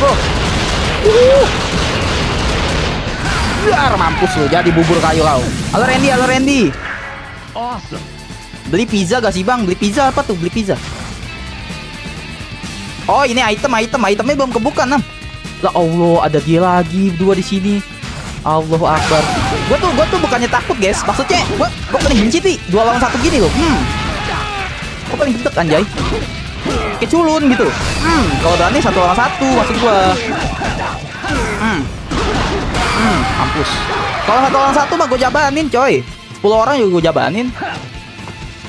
go. Biar mampus lu, jadi bubur kayu kau. Halo Randy, halo Randy. Awesome. Beli pizza gak sih bang? Beli pizza apa tuh? Beli pizza. Oh ini itemnya belum kebuka Nam. Lah Allah, ada dia lagi dua di sini. Allahu Akbar. Gua tuh bukannya takut guys. Maksudnya gua paling benci nih 2 lawan 1 gini loh. Gua paling bentek anjay. Keculun gitu. Kalau berani 1 lawan 1 maksud gua. Mampus. Kalau 1 lawan 1 mah gua jabanin coy. 10 orang juga gua jabanin.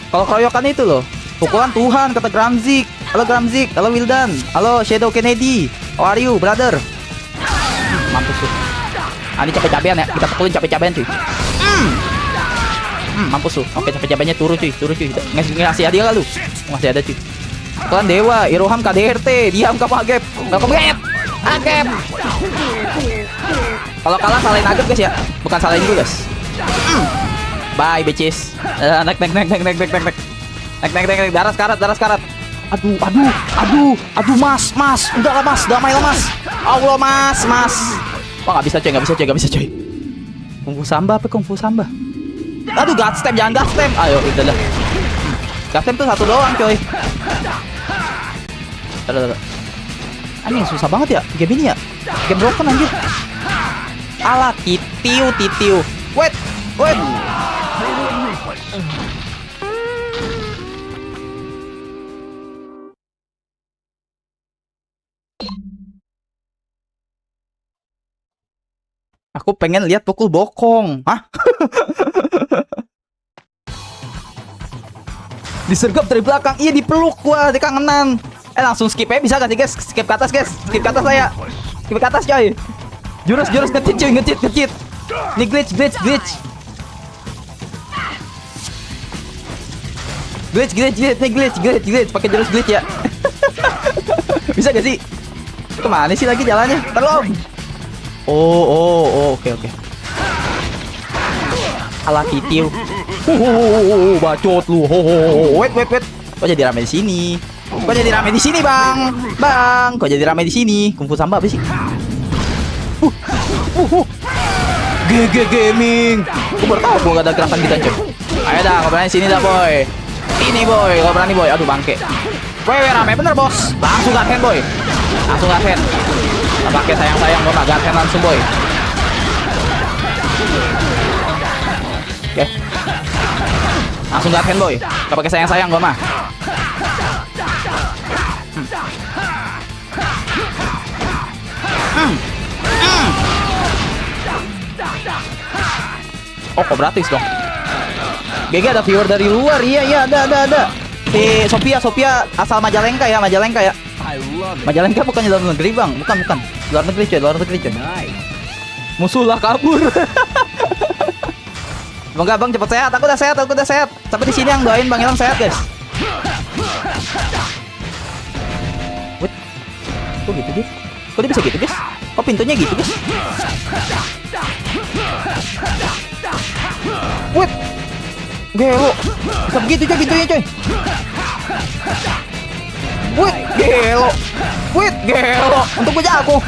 Kalau keroyokan itu loh, pukulan Tuhan kata Gramzik. Halo Gramzik, halo Wildan, halo Shadow Kennedy. How are you, brother? Mampus tuh. Ini capek-capean ya, kita pukulin capek-capean cuy. Mampus tuh. Oke, capek-capeknya turun cuy. Ngasih hadiah lu. Masih ada cuy. Pukulan Dewa, Iroham KDRT, diam kamu Agep. Welcome Agep. Agep. Kalau kalah salahin Agep guys ya, bukan salahin gue guys. Bye bitches. Naik. Daras karat. Aduh, mas. Udahlah mas, damailah mas. Allah mas. Wah nggak bisa coy. Kungfu Samba. Aduh, God step, jangan God step. Ayo, udah. God step tuh 1 doang coy. Udah. Anjing susah banget ya game ini ya. Game broken anjir. Alah, titiu. Wait. Aku pengen lihat pukul bokong. Hah? Disergap dari belakang. Iya, dipeluk gua, dikangenan. Langsung skip ya, bisa gak sih guys? Skip ke atas guys. Skip ke atas saya. Skip ke atas coy. Jurus nge-cheat cuy, nge-cheat. Ini glitch. Glitch. Pakai jurus glitch ya. Bisa gak sih? Kemana sih lagi jalannya? Tolong. Oh, oke. Alah titiu. Bacot lu. Wait. Kok jadi rame di sini? Bang? Kok jadi rame di sini? Kungfu Samba apa sih? GG Gaming. Gue baru tahu gue gak ada gerakan kita coy. Ayo dah, kau berani sini dah boy. Ini boy, kau berani boy. Aduh bangke. Weh, rame bener bos. Langsung gaten boy. Gak pakai sayang gue mah, gaten langsung boy. Oke. Langsung gaten boy. Gak pakai sayang gue mah. Oh, kok gratis dong. GG ada viewer dari luar. Iya, ada. Sophia asal Majalengka ya. Majalengka bukannya luar negeri bang. Bukan. Luar negeri coy. Musuh lah kabur. Semoga bang cepet sehat. Aku udah sehat. Sampai di sini yang doain Bang Ilham sehat guys. Wait. Kok gitu guys? Kok dia bisa gitu guys? Kok pintunya gitu guys? Wait. Gelo. Bisa begitu coy pintunya coy. Wait, gelo. Untuk gue jago.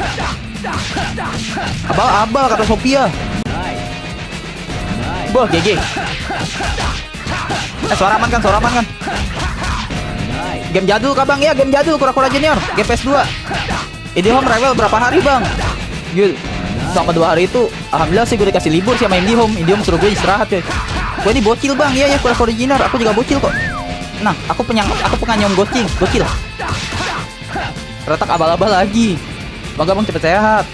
Abal kata Sophia. Bah, GG. Suara aman kan? Game jadul kah bang? Ya, game jadul Kura-Kura Junior. Game PS2. IndiHome rewel berapa hari bang? Gil. Selama 2 hari itu alhamdulillah sih gue dikasih libur sih sama IndiHome suruh gue istirahat coy. Gue ini bocil bang, iya Kura-Kura Junior. Aku juga bocil kok. Nah, aku penganyom bocil. Retak abal-abal lagi. Semoga bang cepet sehat.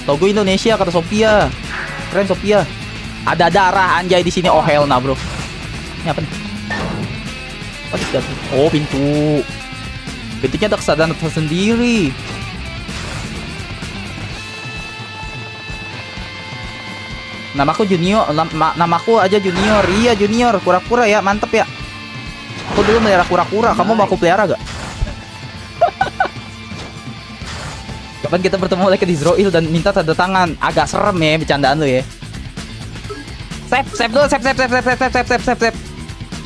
Togo Indonesia kata Sophia. Keren Sophia. Ada darah anjay di sini. Oh hell nah bro. Ini apa nih? Oh pintu. Pintunya ada kesadaran tersendiri. Namaku Junior. Namaku aja Junior. Iya Junior. Kura-kura ya. Mantep ya. Aku dulu melihara kura-kura. Kamu mau aku pelihara gak? Kapan kita bertemu lagi di Zroil dan minta tanda tangan? Agak serem ya bercandaan lu ya. Save dulu, save.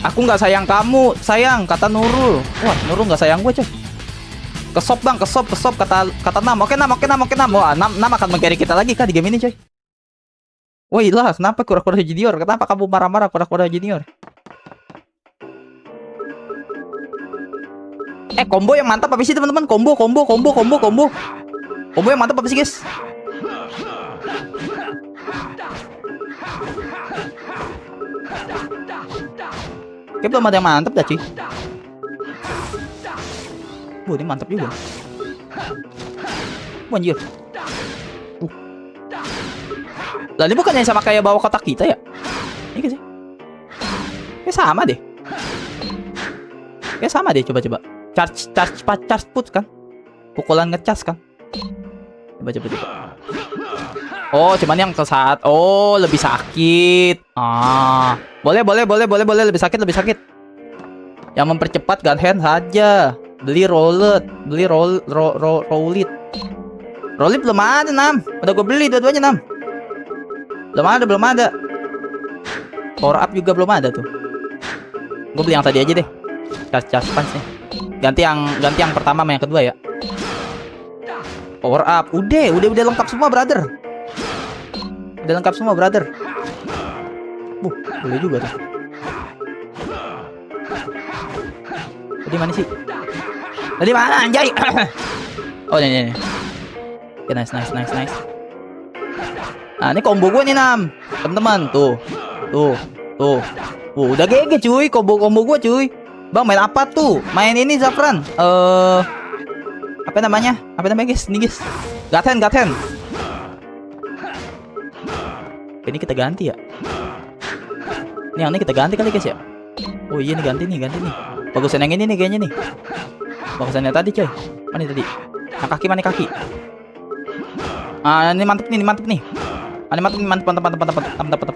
Aku nggak sayang kamu, sayang kata Nurul. Wah, Nurul nggak sayang gue coy. Kesop bang, kesop kata Nam. Oke Nam. Wah, Nam akan meng-carry kita lagi kah di game ini coy. Woi lah, kenapa kura-kura junior? Kenapa kamu marah-marah kura-kura junior? Combo yang mantap apa sih teman-teman? Combo yang mantap apa sih guys? Kayak belum ada yang mantap dah cuy. Ini mantap juga. Anjir. Lah ini bukannya sama kayak bawa kotak kita ya? Ini sih. Kayak sama deh. Coba. Charge put kan? Pukulan ngecas kan? Coba. Oh, cuman yang ke saat lebih sakit. Boleh lebih sakit. Yang mempercepat gun hand saja. Beli rollet belum ada Nam. Udah gue beli dua-duanya Nam. Belum ada. Power up juga belum ada tuh. Gue beli yang tadi aja deh. Charge punch nih. Ganti yang pertama sama yang kedua ya. Power up. Udah lengkap semua, brother. Boleh juga tuh. Tadi mana sih? Tadi mana anjay? Oh ini. Oke, nice. Nah, ini combo gue nih Nam. Teman-teman, tuh. Udah GG cuy, combo gue cuy. Bang main apa tuh? Main ini Zafran. Apa namanya guys? Ini guys. Gaten. Ini kita ganti ya. Ini yang ini kita ganti kali guys ya. Oh iya, ini ganti nih. Bagusan yang ini nih kayaknya nih. Bagusan yang tadi coy. Mana tadi? Yang kaki mana kaki? Ini mantep nih. Mantap.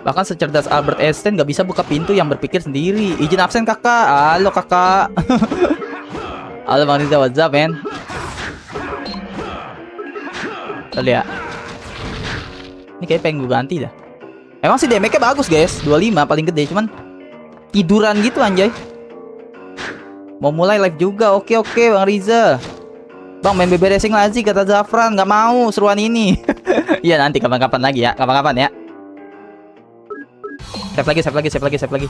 Bahkan secerdas Albert Einstein gak bisa buka pintu yang berpikir sendiri. Izin absen kakak. Halo kakak. Halo Bang Riza, what's up man? Lihat. Ini kayak pengen gue ganti dah. Emang sih damage-nya bagus guys, 25 paling gede, cuman tiduran gitu anjay. Mau mulai live juga. Oke Bang Riza. Bang main BB Racing lagi kata Zafran. Gak mau seruan ini. Iya nanti kapan-kapan lagi ya. Kapan-kapan ya. Save lagi.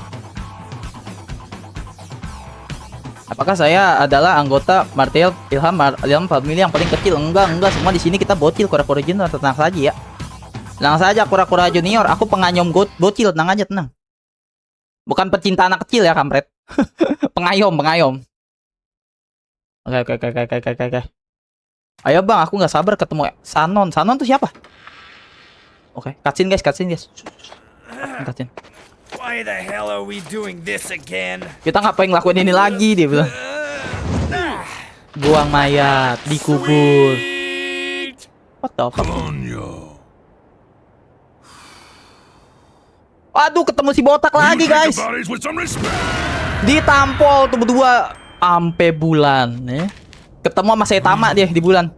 Apakah saya adalah anggota Martial Ilham family yang paling kecil? Enggak. Semua di sini kita bocil, kura-kura junior. Tenang saja ya. Tenang saja kura-kura junior. Aku penganyom bocil. Tenang aja, tenang. Bukan pecinta anak kecil ya, kampret. Pengayom. Oke. Ayo bang, aku nggak sabar ketemu Sanon. Sanon tuh siapa? Oke, cutscene guys. Cutscene. Why the hell are we doing this again? Kita ngapain ngelakuin ini lagi, dia bilang. Buang mayat, dikubur. What the fuck? Aduh, ketemu si botak lagi guys. Ditampol tuh berdua ampe bulan ya. Ketemu sama Saitama dia di bulan.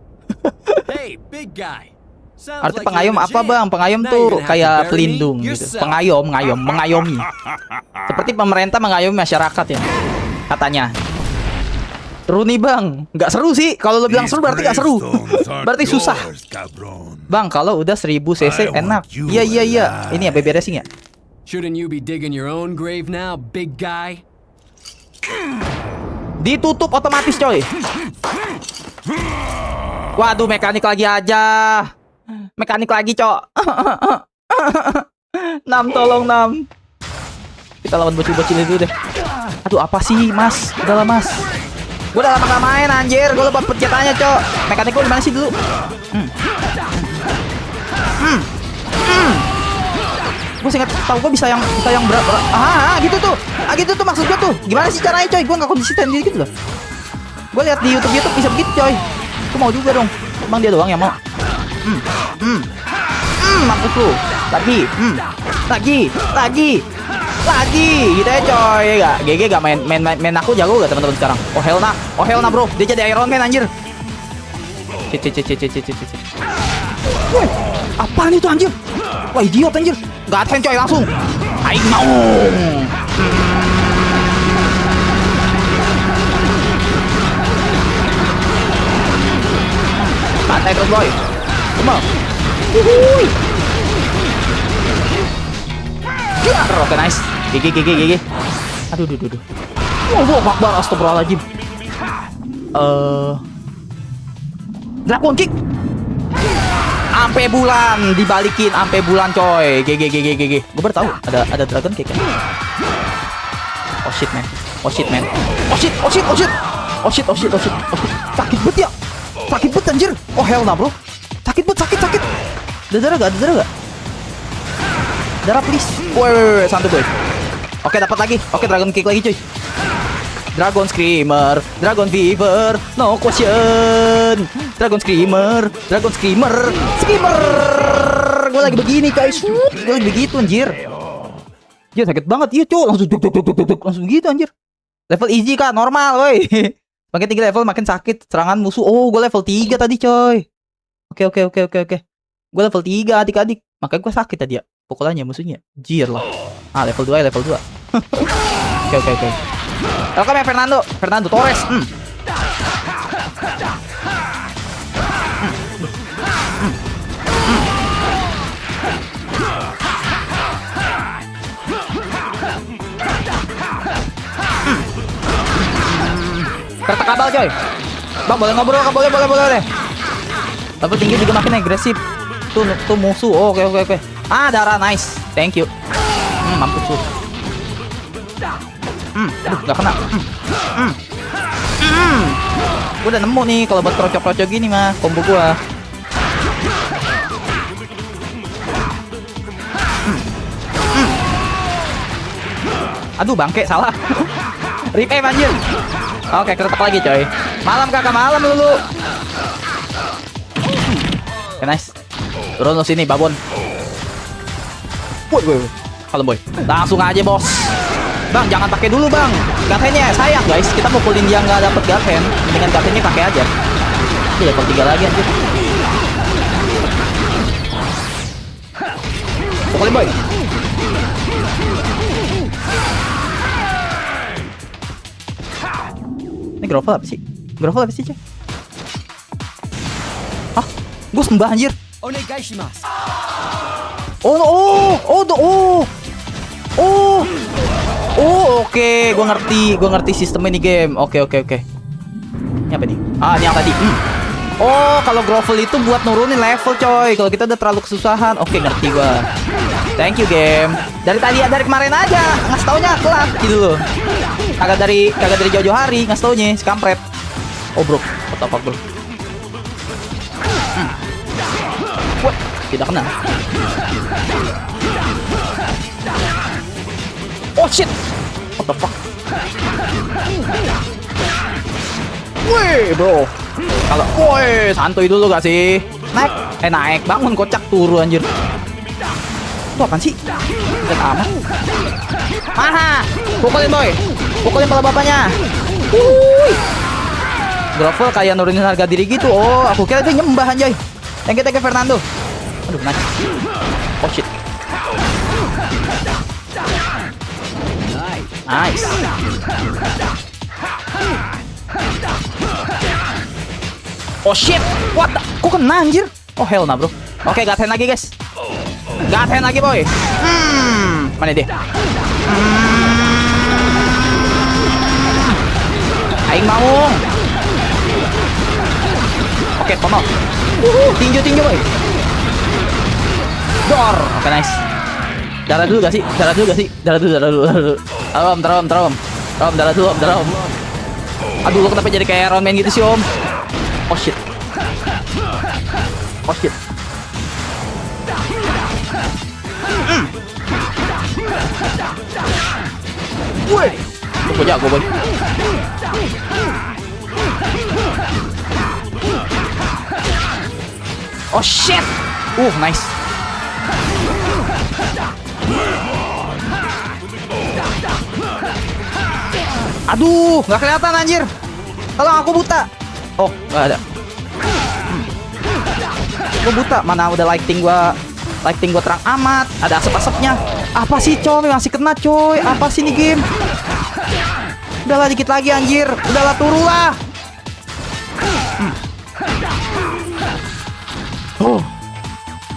Hey, big guy. Arti pengayom apa bang? Pengayom tuh kayak pelindung gitu. Mengayomi. Seperti pemerintah mengayomi masyarakat ya. Katanya. Seru nih bang. Nggak seru sih. Kalau lo bilang seru berarti nggak seru. Berarti susah. Bang, kalau udah 1000 cc enak. Iya. Ini ya BB Racing ya. Shouldn't you be digging your own grave now, big guy? Ditutup otomatis coy. Waduh, mekanik lagi aja. Mekanik lagi cok. Nam, tolong Nam. Kita lawan bocil-bocil itu deh. Aduh, apa sih mas? Udahlah mas. Gue udah lama gak main anjir. Gue lupa pencetannya cok. Mekanik gue dimana sih dulu? Gue singkat tahu gue bisa yang berapa? Gitu tuh maksud gue tuh. Gimana sih caranya coy? Gue nggak konsisten gitu loh. Gue lihat di YouTube bisa begitu coy. Gue mau juga dong. Bang dia doang yang mau. Mampus lu. Lagi. Gitu ya coy. Gak GG gak main aku jago gak teman-teman sekarang? Oh hell nah bro. Dia jadi Iron Man anjir. Woi, apaan itu anjir? Wah idiot anjir. Gak advance coy langsung. Aing mau. terus boy. Come on. Wuhui. Oke, nice. GG. Aduh. Allahu Akbar, astagfirullahaladzim. Dragon kick. Ampe bulan dibalikin, ampe bulan coy. GG. Gue baru tahu ada dragon kick kan. Oh shit man. Oh shit. Sakit bet ya. Sakit bet anjir. Oh hell nah bro. Sakit. Ada darah gak? Darah please. Woi, santai boy. Oke, dapat lagi. Oke, dragon kick lagi cuy. Dragon Screamer, Dragon Fever, no question. Dragon Screamer. Gue lagi begini guys. Gue lagi begitu anjir. Dia sakit banget iya cuy. Langsung duk. Langsung gitu anjir. Level easy kan, normal woi. Makin tinggi level makin sakit serangan musuh. Oh, gue level 3 tadi coy. Oke. Gue level 3 adik-adik. Makanya gue sakit tadi ya. Pukulannya musuhnya. Jir lah. Ah, level 2 ya, level 2. Oke. Welcome ya Fernando Torres. Kereta kabel coy. Bang boleh ngobrol kan? Boleh deh. Level tinggi juga makin agresif. Tuh musuh. Oke. Ah, darah nice. Thank you. Mampus tuh. Aduh, gak kena. Gue udah nemu nih kalau buat krocok-krocok gini mah combo gua. Aduh, bangke salah. Replay anjir. Oke, keretak lagi coy. Malam kakak, malam dulu. Oke, nice. Turun lu sini, babon. Woi. Kalau boy. Langsung aja, bos. Bang, jangan pakai dulu, Bang. Gatennya sayang, guys. Kita mukulin dia nggak dapet gaten. Mendingan gatennya pakai aja. Ini level 3 lagi anjir. Pukulin, boy. Ini grovel apa sih? Coy? Hah? Gue sembah anjir. Onegaishimasu. Oke, gue ngerti sistem ini game. Oke. Ini apa nih? Ah, ini yang tadi. Oh, kalau grovel itu buat nurunin level, coy. Kalau kita udah terlalu kesusahan. Oke, ngerti gue. Thank you game. Dari kemarin aja ngasih taunya telat gitu loh. Kagak dari jauh-jauh hari ngasih taunya si kampret. Oh, bro. What the fuck, bro? Wah, tidak kena. Oh shit. What the fuck? Wih bro. Kalau woi santuy dulu gak sih? Naik bangun kocak turun anjir. Itu apaan sih? Dekat amat. Mana? Pukulin boy. Pukulin kepala bapaknya. Grovel kayak nurunin harga diri gitu. Oh, aku kira itu nyembah anjay. Thank you Fernando. Aduh, nice. Oh shit. Nice. Oh shit. What the? Kok kena anjir? Oh hell nah bro. Oke, gaten lagi guys. Gaten lagi boy. Mana dia? Aing mau. Oke, pomol. Tinju boy. Dor. Oke, nice. Darah dulu gak sih? Darah dulu. Om, darah dulu, om. Aduh, lo kenapa jadi kayak Iron Man gitu sih, om? Oh shit. Woi. Gue jago, boy. Oh shit. Nice. Aduh, nggak kelihatan anjir. Tolong, aku buta. Oh, nggak ada. Gue buta. Mana udah lighting gua terang amat. Ada asap-asapnya. Apa sih coy? Masih kena coy. Apa sih ini game? Udahlah dikit lagi anjir. Udahlah turu lah.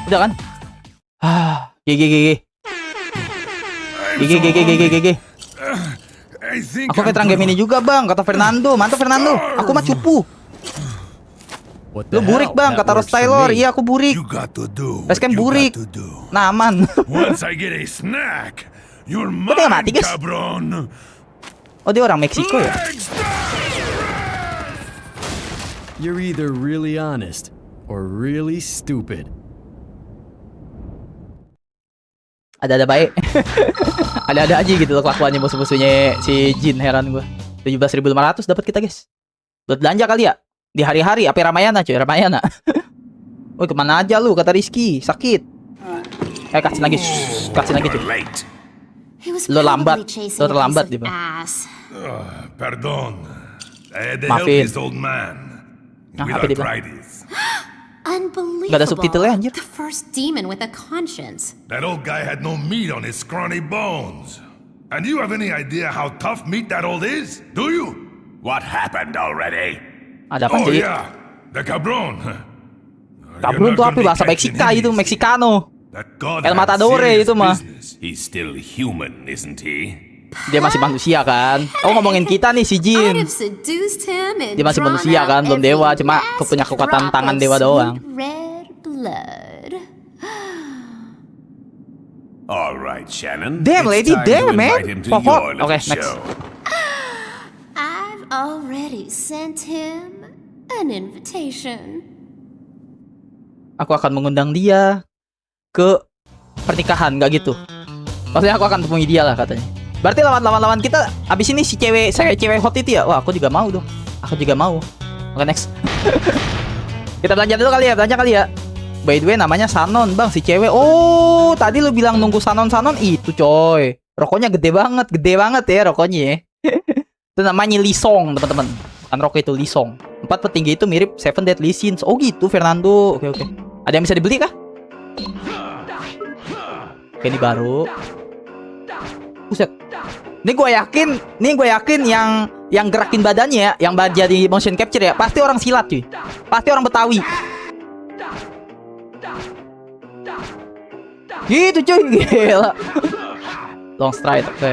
Udah kan? GG. Aku veteran game ini juga bang, kata Fernando. Mantap Fernando. Aku mah cupu. What the Lu burik hell? bang, That kata Ross works for Taylor. me. Iya aku burik. You got to do. Basecamp what you burik. got to do. Nah aman. Once I get a snack, you're dia nggak mati, mine, guys? cabron. Oh dia orang Meksiko ya? Legs down! You're either really honest or really stupid. Ada-ada baik. Ada-ada aja gitu loh kelakuannya musuh-musuhnya si Jin, heran gue. 17.500 dapat kita guys. Buat belanja kali ya? Di hari-hari apa Ramayana cuy, Ramayana. Woi kemana aja lu kata Rizky, sakit. Kasih lagi, kasih lagi cuy. Late. He was Lo lambat. probably chasing Lo a terlambat piece dia, of Bang. ass. Pardon. I had to help Maafin. this old man with apa dia bilang? arthritis. Unbelievable. Gak ada subtitlenya, anjir. The first demon with a conscience. That old guy had no meat on his scrawny bones. And you have any idea how tough meat that old is? Do you? What happened already? Ada apa Oh sih? yeah, the cabron. Cabron tuh apa bahasa Meksika itu, Meksikano. That god El had Matadore serious itu mah. business. He's still human, isn't he? Dia masih manusia kan? Oh ngomongin kita nih si I'd Jin. have seduced him and Dia masih drawn manusia out kan, belum every dewa, cuma last punya kekuatan drop tangan of dewa doang. sweet red blood. All right, Shannon. Damn, It's lady, time to damn, man. invite him to Pop, your pop. Okay, little next. show. I've already sent him an invitation. Aku akan mengundang dia ke pernikahan, nggak gitu? Maksudnya aku akan temui dia lah katanya. Berarti lawan kita abis ini si cewek hot itu ya? Wah aku juga mau dong. Aku juga mau. Oke next. Kita belanja dulu kali ya, belanja kali ya. By the way namanya Sanon bang si cewek. Oh tadi lu bilang nunggu Sanon itu coy. Rokoknya gede banget ya rokoknya ya. Itu namanya Lisong teman-teman. Kan rokok itu Lisong. 4 petinggi itu mirip Seven Deadly Sins. Oh gitu Fernando. Oke. Ada yang bisa dibeli kah? Oke ini baru. Buset. Ini gue yakin yang gerakin badannya ya, yang jadi motion capture ya, pasti orang silat cuy. Pasti orang Betawi. Gitu cuy, gila. Long stride, oke.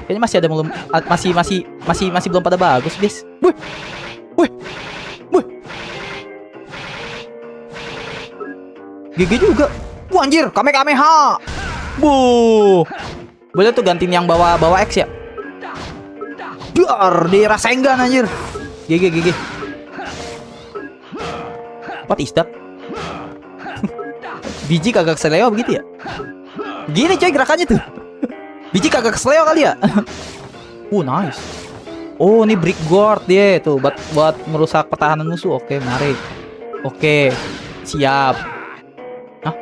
Kayaknya masih ada belum masih belum pada bagus, guys. Wih. GG juga. Wah anjir, Kamehameha. Boleh tuh gantiin yang bawa X ya. Biar di Rasengan anjir. GG. What is that? Biji kagak keseleo begitu ya? Gini coy gerakannya tuh. Biji kagak keseleo kali ya? Nice. Oh, ini brick guard dia tuh buat merusak pertahanan musuh. Oke, menarik. Oke. Siap. Hah?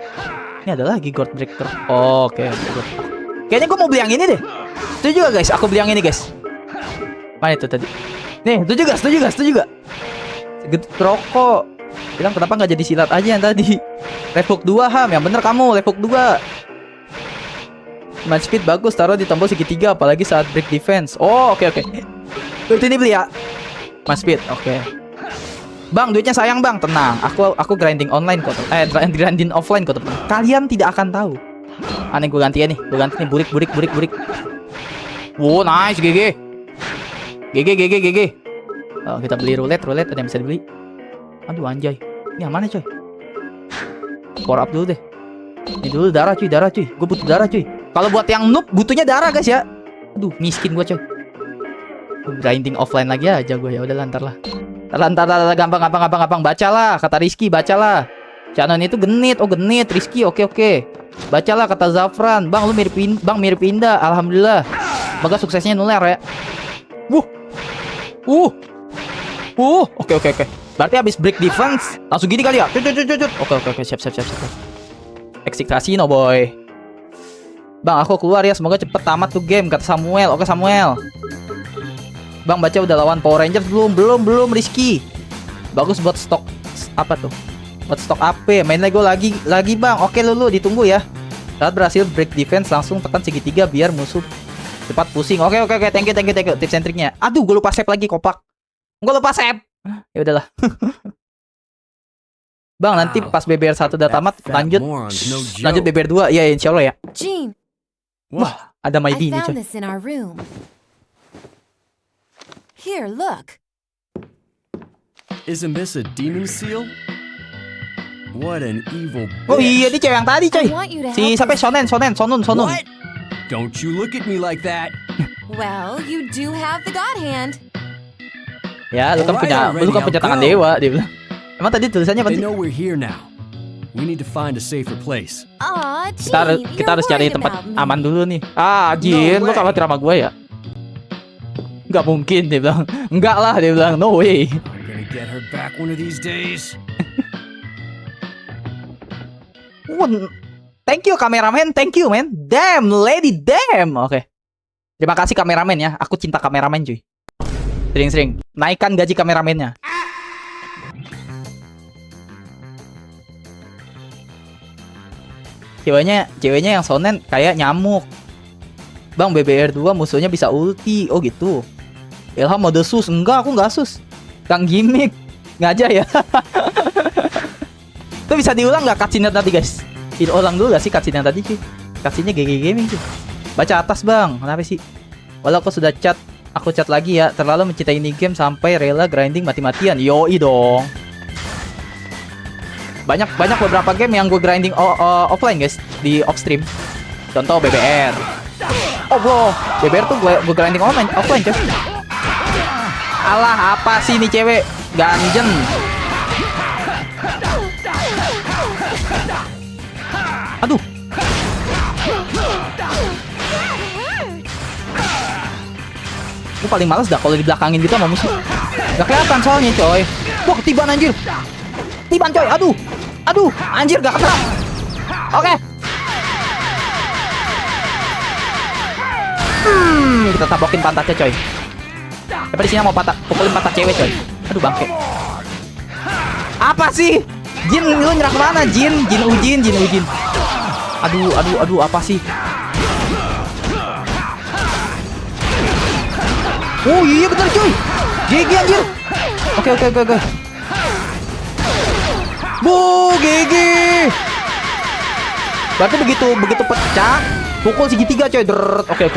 Ini ada lagi guard breaker. Oke. Kayaknya gue mau beli yang ini deh. Itu juga guys, aku beli yang ini guys. Mana itu tadi? Nih, itu juga. Segede rokok. Bilang kenapa nggak jadi silat aja yang tadi? Level 2 Ham, yang bener kamu level 2. Match speed bagus, taruh di tombol segitiga apalagi saat break defense. Oh, oke. Itu ini beli ya. Match speed, oke. Bang, duitnya sayang bang, tenang. Aku grinding online kok. Grinding offline kok teman. Kalian tidak akan tahu. Aneh gue ganti ya nih. Gue ganti nih burik. Wow, nice GG. Oh, kita beli roulette ada yang bisa dibeli. Aduh anjay. Ini yang mana coy? Power up dulu deh. Ini dulu darah cuy. Gue butuh darah cuy. Kalau buat yang noob butuhnya darah guys ya. Aduh, miskin gue coy. Grinding offline lagi aja gue ya. Udah lantar lah. Gampang. Bacalah kata Rizky, bacalah. Canon itu genit. Oh, genit Rizky. Oke. Bacalah kata Zafran. Bang, lu mirip Indah. Alhamdulillah. Semoga suksesnya nular ya. Oke. Berarti habis break defense langsung gini kali ya. Oke, siap. Eksikasi no boy. Bang, aku keluar ya. Semoga cepet tamat tuh game kata Samuel. Oke Samuel. Bang, baca udah lawan Power Rangers belum Rizky. Bagus buat stok apa tuh? Buat stok AP. Main Lego lagi Bang. Oke Lulu ditunggu ya. Saat berhasil break defense langsung tekan segitiga biar musuh cepat pusing. Oke. Thank you tips and triknya. Aduh, gue lupa save lagi kopak. Gue lupa save. Ya udahlah. Bang, nanti Wow, pas BBR 1 udah that tamat, fat lanjut moron's no joke. lanjut BBR 2. Ya, insya Allah ya. Gene, Wah, ada I Maidi nih found coy. this in our room. Here, look. Isn't this a demon seal? What an evil bitch. Oh iya, ini cewek yang tadi coy. I want you to Si help siapa? us. Sonun. What? Don't you look at me like that. Well, you do have the God hand. Ya, lu kan Alright, punya tangan already, dewa, I'll dia bilang. Emang tadi tulisannya apa They sih? know we're here now. We need to find a safer place. Aw, Kita Gene, harus cari you're tempat worried about me. aman dulu nih. Ah, Jin, lu way. khawatir sama gue ya? Nggak mungkin, dia bilang. Enggak lah, dia bilang. No way. I'm gonna get her back one of these days. Thank you kameramen, thank you man. Damn, lady damn. Oke. Terima kasih kameramen ya. Aku cinta kameramen cuy. Sering-sering. Naikkan gaji kameramennya. Ceweknya yang sonen kayak nyamuk. Bang, BBR 2 musuhnya bisa ulti. Oh gitu. Ilham mode sus. Enggak, aku nggak sus. Kang gimmick. Ngajak ya. Itu bisa diulang nggak cutscene tadi guys? Diulang dulu gak sih cutscene yang tadi cuy? Cutscene-nya GG Gaming cuy. Baca atas bang. Kenapa sih? Walau aku sudah chat, aku chat lagi ya. Terlalu mencintai ini game sampai rela grinding mati-matian. Yoi dong. Banyak beberapa game yang gue grinding offline guys, di off stream. Contoh BBR. Oh bro, BBR tuh gue grinding offline guys. Alah, apa sih ini cewek ganjen? Aduh. Gue paling males dah kalau dibelakangin gitu sama musuh. Gak kelihatan soalnya coy. Wah, ketiban anjir. Ketiban coy, aduh, anjir gak kena. Oke. Kita tabokin pantatnya coy. Siapa di sini mau pukulin pantat cewek coy. Aduh bangke. Apa sih? Jin, lu nyerang kemana Jin? Jin Ujin. Aduh, apa sih? Oh iya bener cuy. GG anjir. Oke. Bu, GG. Berarti begitu pecah, pukul segitiga coy. Deret. Oke.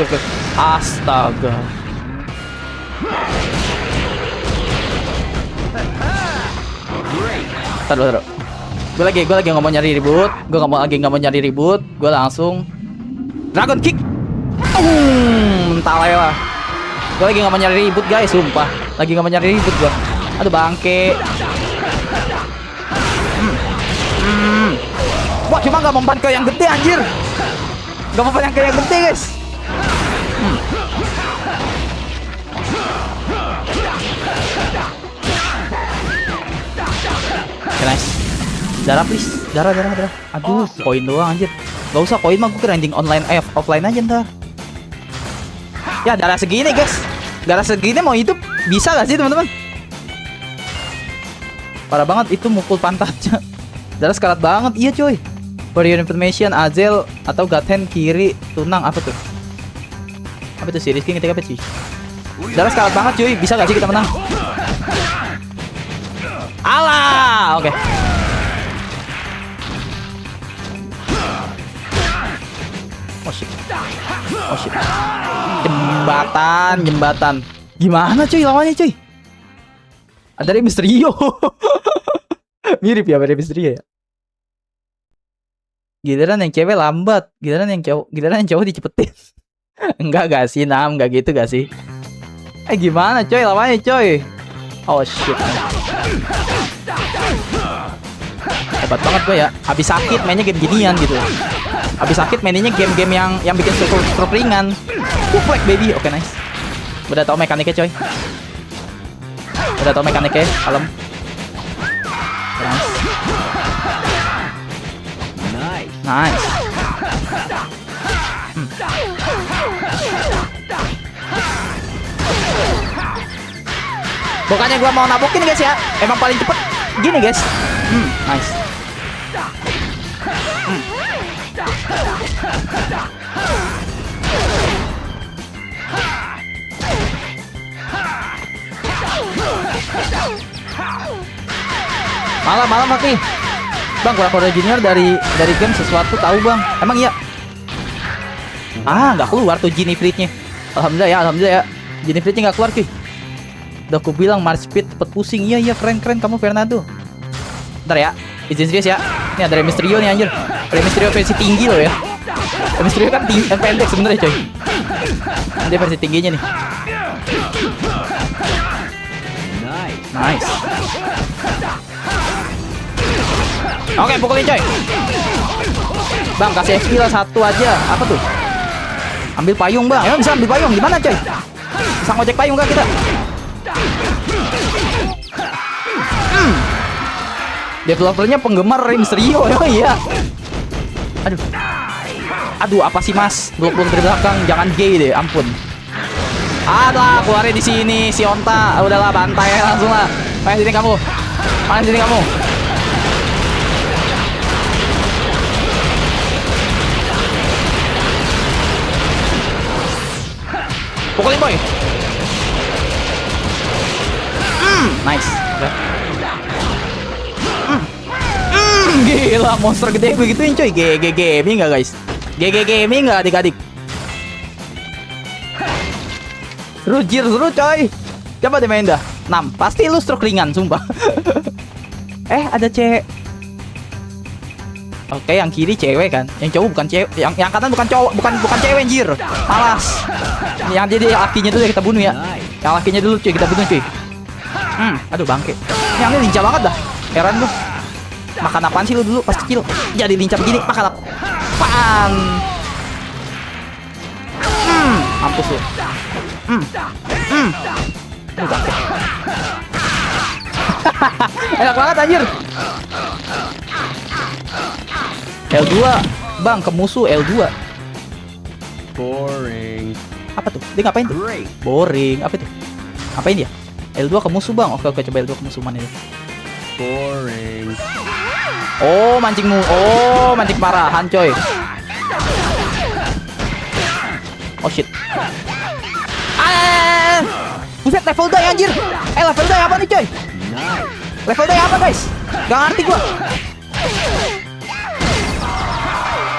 Astaga. Taruh. Gue lagi nggak mau nyari ribut. Gue nggak mau nyari ribut. Gue langsung Dragon Kick. Entah lah. Gue lagi nggak mau nyari ribut guys, sumpah. Lagi nggak mau nyari ribut gue. Aduh bangke. Wah cuma nggak mempan ke yang gede anjir. Nggak mempan yang ke yang gede guys. Oke, nice. Darah please. Darah. Aduh, koin doang anjir. Gak usah koin mah, gue grinding online offline aja ntar. Ya darah segini guys. Darah segini mau hidup bisa gak sih teman-teman? Parah banget itu mukul pantatnya. Darah sekarat banget, iya coy. For your information, Azel atau Gaten kiri tunang apa tuh? Apa tuh sih? Rizky ngetik apa sih? Darah sekarat banget cuy, bisa gak sih kita menang? Alah, oke. Oh shit. Jembatan. Gimana cuy lawannya cuy? Ada Rey Mysterio. Mirip ya Rey Mysterio ya. Giliran yang cewek lambat, giliran yang cowok dicepetin. Enggak sih, Nam, enggak gitu gak sih? Gimana coy lawannya coy? Oh shit. Hebat banget gue ya. Habis sakit mainnya game ginian gitu. Habis sakit mainnya game-game yang bikin struktur ringan. Kuplek baby. Oke, nice. Udah tau mekaniknya coy. Kalem. Nice. Bukannya gua mau nabokin guys ya. Emang paling cepet gini guys. Nice. Malam mati. Bang, kura-kura junior dari game sesuatu tahu bang. Emang iya? Nggak keluar tuh Genie Fleet-nya. Alhamdulillah ya. Genie Fleet-nya nggak keluar cuy. Udah aku bilang March Speed cepet pusing. Iya keren kamu Fernando. Bentar ya, izin serius ya. Ini ada Rey Mysterio nih anjir. Rey Mysterio versi tinggi loh ya. Rey Mysterio kan pendek sebenarnya coy. Dia versi tingginya nih. Nice. Oke, pukulin coy. Bang, kasih XP lah satu aja. Apa tuh? Ambil payung bang. Emang bisa ambil payung? Gimana coy? Bisa ngojek payung gak kita? Developernya penggemar Rey Mysterio. Oh iya. Aduh, apa sih mas? Blok dari belakang, jangan gay deh, ampun. Ada, keluarin di sini si Onta. Udahlah, bantai langsung lah. Main sini kamu. Pukulin boy. Nice. Gila, monster gede gue gituin coy. GG Gaming nggak guys? GG Gaming nggak adik-adik? Seru coy. Coba deh main dah. 6. Pasti lu stroke ringan, sumpah. Ada cewek. Oke, yang kiri cewek kan. Yang cowok bukan cewek. Yang kanan bukan cowok, bukan cewek anjir. Malas. Yang jadi lakinya dulu kita bunuh ya. Yang lakinya dulu cuy, kita bunuh cuy. Aduh bangke. Yang ini lincah banget dah. Heran lu. Makan apaan sih lu dulu pas kecil? Jadi lincah begini, makan apaan? Mampus lu. Aduh bangke. Enak banget anjir. L2. Bang, ke musuh L2. Boring. Apa tuh? Dia ngapain tuh? Boring. Apa itu? Ngapain dia? L2 ke musuh bang. Oke, coba L2 ke musuh mana itu? Boring. Oh, mancingmu. Oh, mancing parahan coy. Oh shit. Buset, level die anjir. Level die apa nih coy? Level die apa guys? Gak ngerti gua.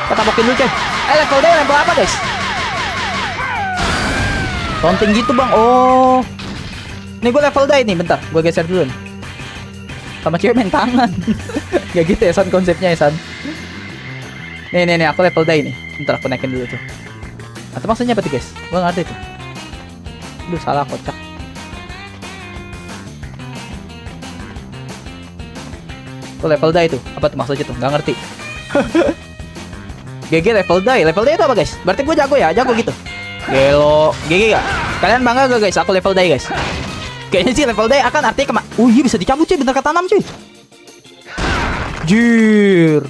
Kita bokin dulu coy. Level die level apa guys? Taunting gitu bang. Oh. Nih gue level die nih, bentar. Gue geser dulu nih. Sama cewek main tangan. Gak gitu ya San konsepnya ya San. Nih aku level die nih. Bentar aku naikin dulu tuh. Atau maksudnya apa tuh guys? Gue gak ngerti tuh. Aduh salah kocak. Tuh level die tuh. Apa tuh maksudnya tuh? Gak ngerti. GG level die. Level die itu apa guys? Berarti gue jago ya? Jago gitu. Gelo. GG gak? Kalian bangga gak guys? Aku level die guys. Kayaknya sih level die akan artinya oh iya bisa dicabut cuy. Bener kata 6 cuy. Jir.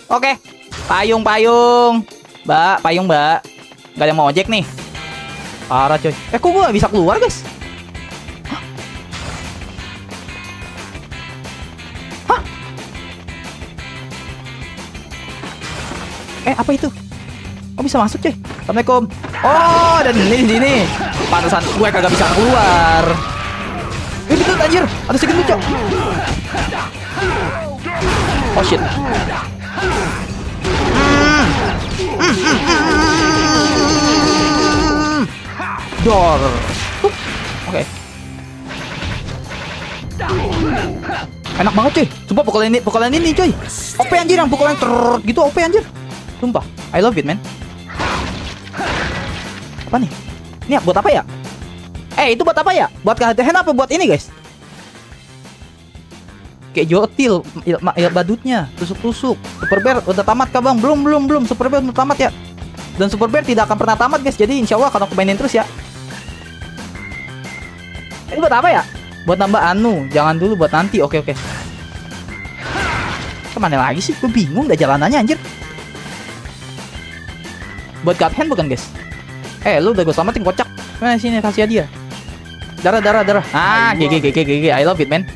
Oke. Payung. Mbak, payung mbak. Gak ada yang mau ojek nih. Parah coy. Kok gue gak bisa keluar guys? Hah? Apa itu? Oh bisa masuk coy. Assalamualaikum. Oh dan ini di sini. Pantesan gue kagak bisa keluar. Betul anjir. Ada sedikit lucu. Oh shit. Door. Oke. Enak banget cuy. Sumpah pukulan ini cuy. OP anjir yang pukulan gitu OP anjir. Sumpah. I love it man. Apa nih? Ini buat apa ya? Itu buat apa ya? Buat kehadiran apa buat ini guys? Kayak jotil badutnya, tusuk-tusuk. Super Bear udah tamat kah bang? Belum. Super Bear udah tamat ya. Dan Super Bear tidak akan pernah tamat guys. Jadi insya Allah akan aku mainin terus ya. Ini buat apa ya? Buat nambah anu. Jangan dulu, buat nanti. Oke. Kemana lagi sih? Gue bingung dah jalanannya anjir. Buat God Hand bukan guys? Lu udah gue selamatin kocak. Mana sini kasih dia. Darah. GG. I love it man.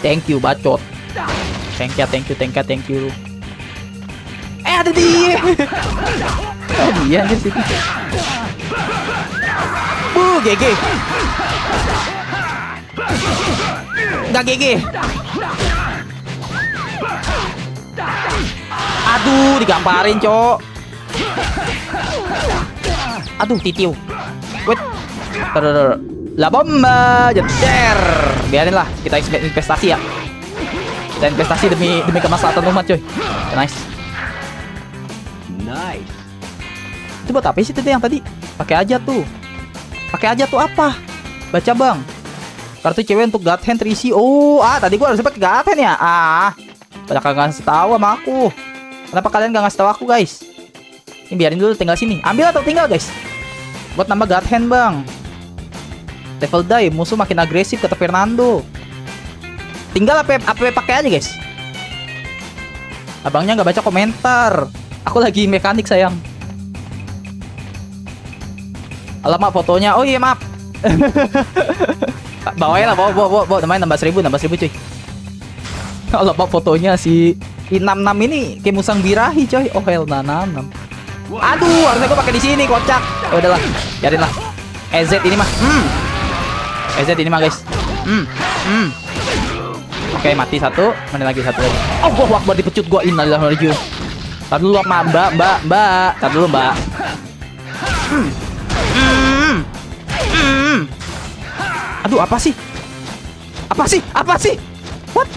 Thank you bacot. Thank you. Ada dia. Oh dia anjir situ. GG. Enggak GG. Aduh, digamparin, Cok. Aduh, titiu. Wait. La bomba, jeder. Biarin lah, kita investasi ya. Kita investasi demi kemaslahatan umat, coy. Nice. Nice. Itu buat apa sih tadi yang tadi? Pakai aja tuh. Pakai aja tuh apa? Baca, Bang. Kartu cewek untuk God Hand terisi. Oh, tadi gua harus pakai God Hand ya. Banyak kagak ngasih tahu sama aku. Kenapa kalian gak ngasih tahu aku, guys? Ini biarin dulu, tinggal sini. Ambil atau tinggal, guys? Buat nambah God Hand, Bang. Level die, musuh makin agresif, kata Fernando. Tinggal apa pakai aja, guys. Abangnya nggak baca komentar. Aku lagi mekanik, sayang. Alamak fotonya. Oh iya, maaf. Bawain lah, bawa. Namanya nambah 1000 cuy. Alamak fotonya si 66 ini kayak musang birahi, coy. Oh hell, 66. Aduh, harusnya gue pakai di sini, kocak. Ya udahlah, biarin lah. EZ ini mah. EZ ini mah, guys. Oke, mati satu. Mana lagi satu lagi. Oh, gua wakbar dipecut gua. Innalillahi. Tar dulu, Mbak. Tar dulu, Mbak. Aduh, apa sih? What?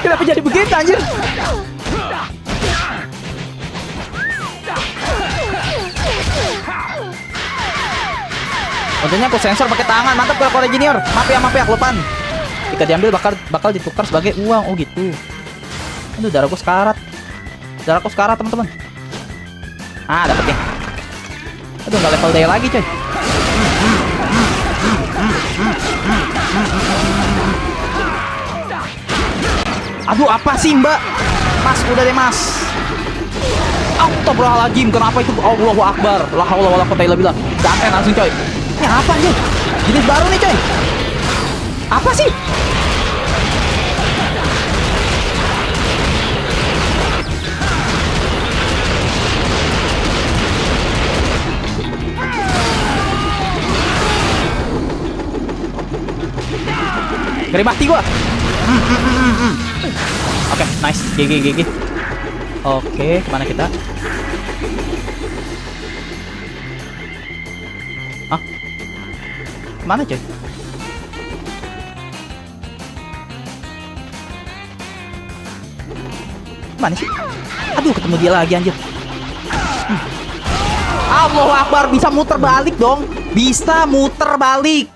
Kenapa jadi begitu, anjir? Untungnya aku sensor pakai tangan. Mantap Kura Junior. Maaf ya, kelupaan. Jika diambil bakal ditukar sebagai uang. Oh gitu. Aduh, darahku sekarat, teman-teman. Dapet nih. Aduh, nggak level day lagi, coy. Aduh, apa sih, Mbak? Mas, udah deh, Mas. Astagfirullahaladzim, kenapa itu? Allahu Akbar. La haula wala quwwata illa billah. Jangan langsung, coy. Ini apa nih? Jenis baru nih, coy. Apa sih? Ngeri mati gua. Oke, nice. GG. Oke, kemana kita? Mana, coy? Mana sih? Aduh, ketemu dia lagi, anjir. Allahu Akbar, bisa muter balik dong. Bisa muter balik.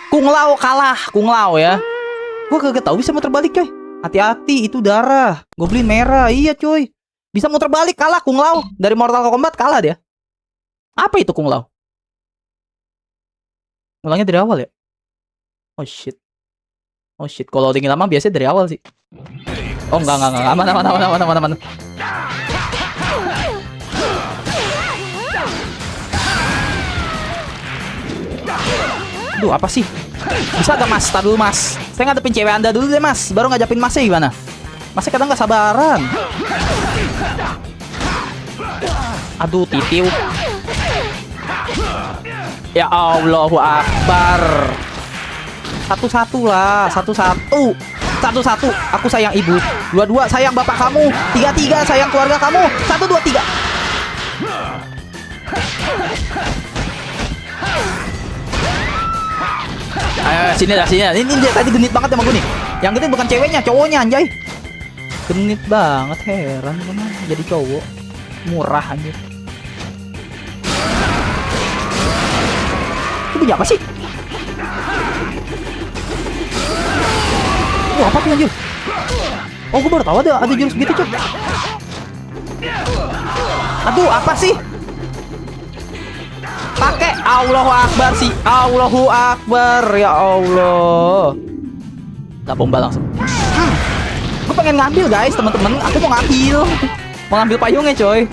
Kung Lao kalah, Kung Lao ya. Gua kagak tahu bisa muter balik, coy. Hati-hati, itu darah. Goblin merah, iya, coy. Bisa muter balik, kalah Kung Lao. Dari Mortal Kombat kalah dia. Apa itu Kung Lao? Ulangnya dari awal ya? Oh shit. Kalau loading lama biasanya dari awal sih. Oh enggak. Aman. Aduh, apa sih? Bisa gak, Mas? Tar dulu, Mas. Saya ngadepin cewek Anda dulu deh, Mas. Baru ngajapin Masnya gimana? Masnya kadang gak sabaran. Aduh, titiu. Ya Allahu Akbar. Satu-satu. Aku sayang ibu. 2-2 sayang bapak kamu. 3-3 sayang keluarga kamu. 1-2-3. Ayo, sini dah. Ini dia tadi genit banget sama gue nih. Yang genit bukan ceweknya, cowoknya, anjay. Genit banget, heran gimana jadi cowok. Murah, anjir. Itu apa sih? Apa tuh, anjir? Oh, gue baru tahu ada jurus gitu, coy. Aduh, apa sih? Pakai Allahu Akbar sih. Allahu Akbar, ya Allah. Gak bomba langsung. Gue pengen ngambil, guys, teman-teman. Aku mau ngambil payungnya, coy.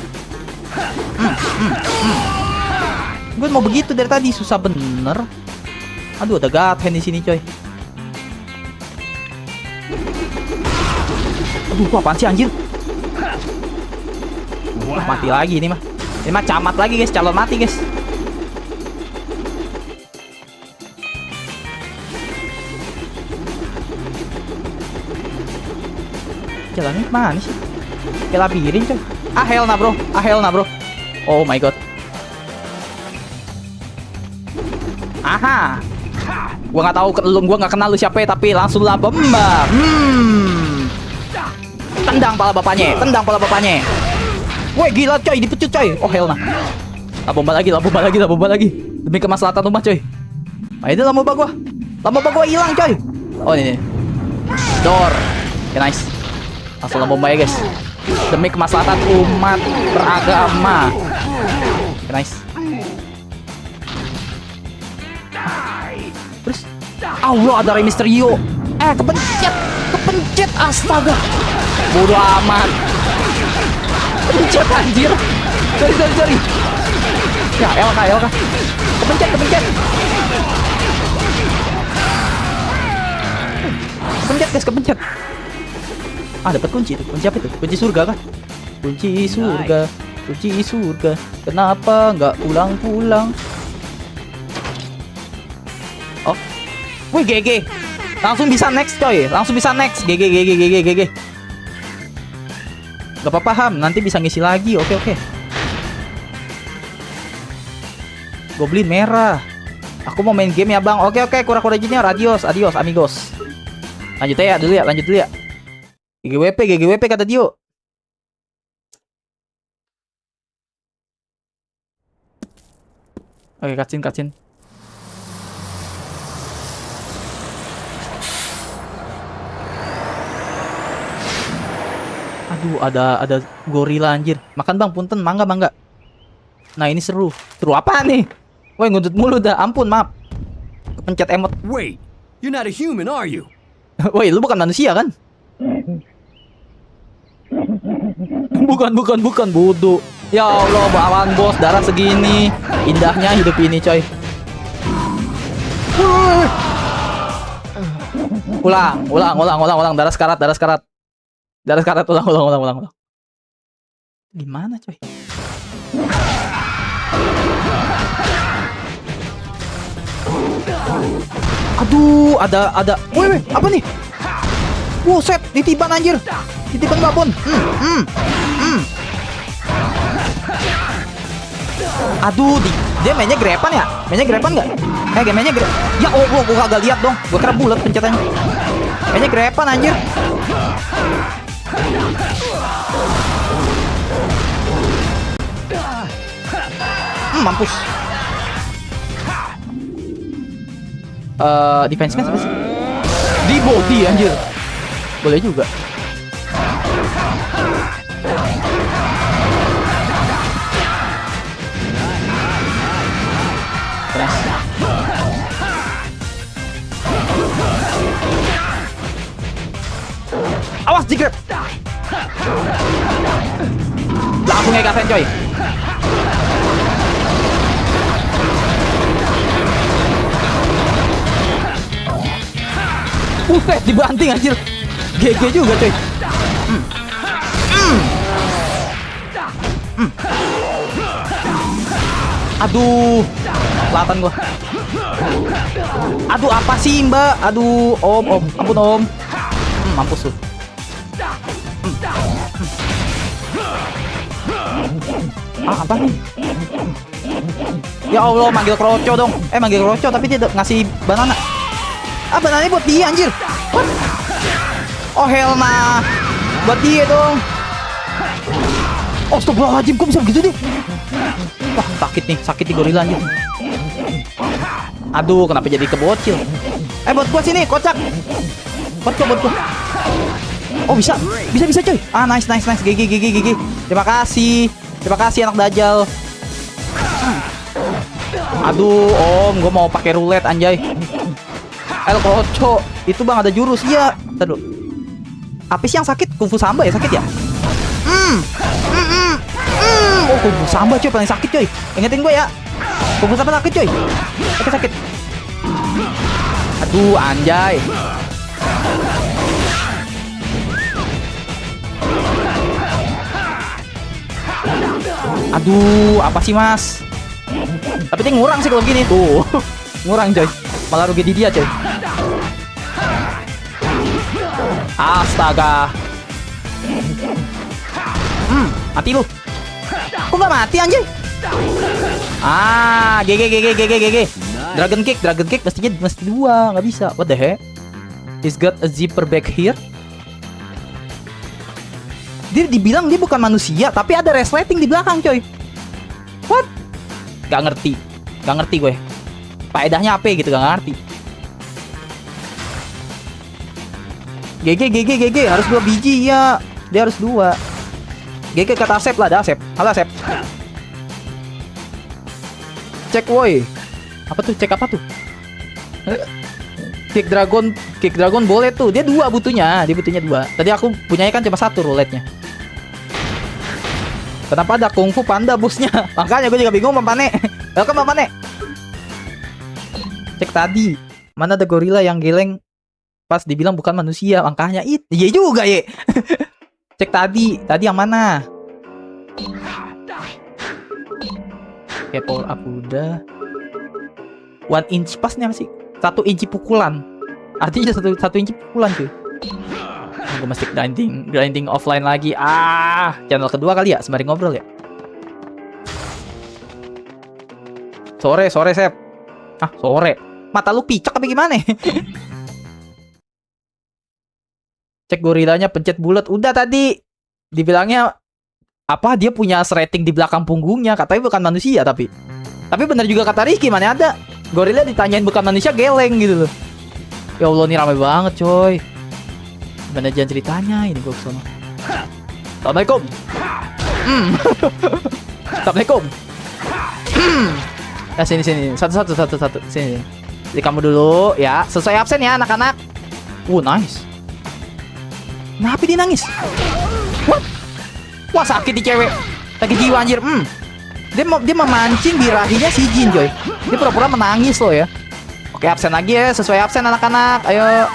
Gue mau begitu dari tadi, susah bener. Aduh, ada God Hand di sini, coy. Aduh, apaan sih, anjir? Mati lagi ini mah. Ini mah camat lagi, guys, calon mati, guys. Jalannya kemana sih? Kayak labirin coy. Ah hell nah bro. Ah hell nah bro. Oh my god. Aha. Gua nggak tahu gua nggak kenal lu siapa ya, tapi langsung lah bembak. Tendang pala bapaknya, tendang pala bapaknya. Woi gila coy, dipecut coy. Oh hell nah. Lah bomba lagi, lah bomba lagi, lah bomba lagi. Demi kemaslahatan rumah coy. Nah ini lah bomba gua. Lah bomba gua hilang coy. Oh ini. Door. Oke nice. Langsung lah bomba ya guys. Demi kemaslahatan umat beragama. Oke nice. Terus Allah ada Rey Mysterio. Kepencet astaga. Bodoh amat. Kepencet anjir. Sorry. Ya LK. Kepencet. Kepencet guys, kepencet. Ah dapat kunci tuh. Kunci apa itu? Kunci surga kan? Kunci surga. Kenapa nggak pulang? Oh, wih GG. Langsung bisa next coy. GG. Gak apa-apa Ham, nanti bisa ngisi lagi. Oke. Goblin merah. Aku mau main game ya bang. Oke. Kura-kura junior. Adios amigos. Lanjut dulu ya. GGWP kata Dio. Oke, cutscene. Aduh, ada gorila anjir. Makan bang, punten, mangga. Nah ini seru apa nih? Woi ngudut mulu dah, ampun maaf. Kepencet emot. Wait, you're not a human, are you? Woi lu bukan manusia kan? Bukan bodoh. Ya Allah, bawaan bos, darah segini. Indahnya hidup ini coy. Ulang. Darah sekarat. Ulang. Gimana coy? Aduh, ada. Woi, apa nih? Buset, ditiban anjir. Ditiban babon. Aduh, dia mainnya grepan ya? Mainnya grepan nggak? Mainnya grepan. Ya Allah, gua kagak lihat dong. Gua kira bulat pencetannya. Mainnya grepan anjir. Mampus. Defense match apa sih? Di body anjir. Boleh juga. Keras. Awas digrab. Langsung ngegasen coy. Buset, dibanting anjir. GG juga coy. Aduh, kelatan gua. Aduh, apa sih mbak? Aduh, om, ampun om. Mampus lu. Apa nih? Ya Allah, manggil kroco dong. Manggil kroco tapi dia ngasih banana. Banananya buat dia anjir. What? Oh hell nah. Buat dia dong. Astagfirullahaladzim, kok bisa begitu deh? Wah, sakit di gorila anjir. Aduh, kenapa jadi kebocil? Buat gua sini, kocak. Buat gua. Oh, bisa coy. Nice. GG. Terima kasih anak dajal. Aduh, om, gua mau pakai roulette anjay. El Kroco, itu bang ada jurus iya. Tadu. Apa sih yang sakit? Kung Fu Samba ya sakit ya? Oh Kung Fu Samba coy paling sakit coy. Ingetin gue ya. Kung Fu Samba sakit coy. Sakit. Aduh anjay. Aduh apa sih mas? Tapi dia ngurang sih kalau gini tuh. Ngurang coy. Malah rugi di dia coy. Astaga. Mati lu. Kok nggak mati anjing? GG. Dragon kick mesti 2, nggak bisa. What the heck? He's got a zipper back here. Dia dibilang dia bukan manusia, tapi ada resleting di belakang, coy. What? Gak ngerti gue. Faedahnya apa gitu, gak ngerti. GG, harus 2 biji ya. Dia harus 2. GG kata Asep lah, ada Asep. Halo Asep. Cek woi. Apa tuh? Cek apa tuh? Kick Dragon boleh tuh. Dia 2 butuhnya. Dia butuhnya 2. Tadi aku punyanya kan cuma 1 roulette-nya. Kenapa ada Kung Fu Panda bosnya? Makanya gue juga bingung Papane. Welcome Papane. Cek tadi. Mana ada gorila yang geleng pas dibilang bukan manusia. Makanya iya juga ye. Cek tadi yang mana? Oke, power up udah. 1 inch pas nih apa sih? 1 inci pukulan. Artinya 1 inci pukulan cuy. Gue mesti grinding offline lagi. Channel kedua kali ya, sembari ngobrol ya. Sore Sep. Sore. Mata lu picek apa gimana? Cek gorilanya pencet bulat. Udah tadi dibilangnya apa, dia punya rating di belakang punggungnya. Katanya bukan manusia tapi benar juga kata Ricky, mana ada gorila ditanyain bukan manusia geleng gitu loh. Ya Allah, ini ramai banget coy. Gimana jangan ceritanya ini gue kesana. Assalamualaikum. Assalamualaikum. Nah sini. Satu. Sini. Jadi kamu dulu ya. Sesuai absen ya anak-anak. Nice. Kenapa dia nangis? What? Wah sakit di cewek. Sakit jiwa anjir. Dia memancing birahinya si Jin coy. Dia pura-pura menangis loh ya. Oke, absen lagi ya. Sesuai absen anak-anak. Ayo.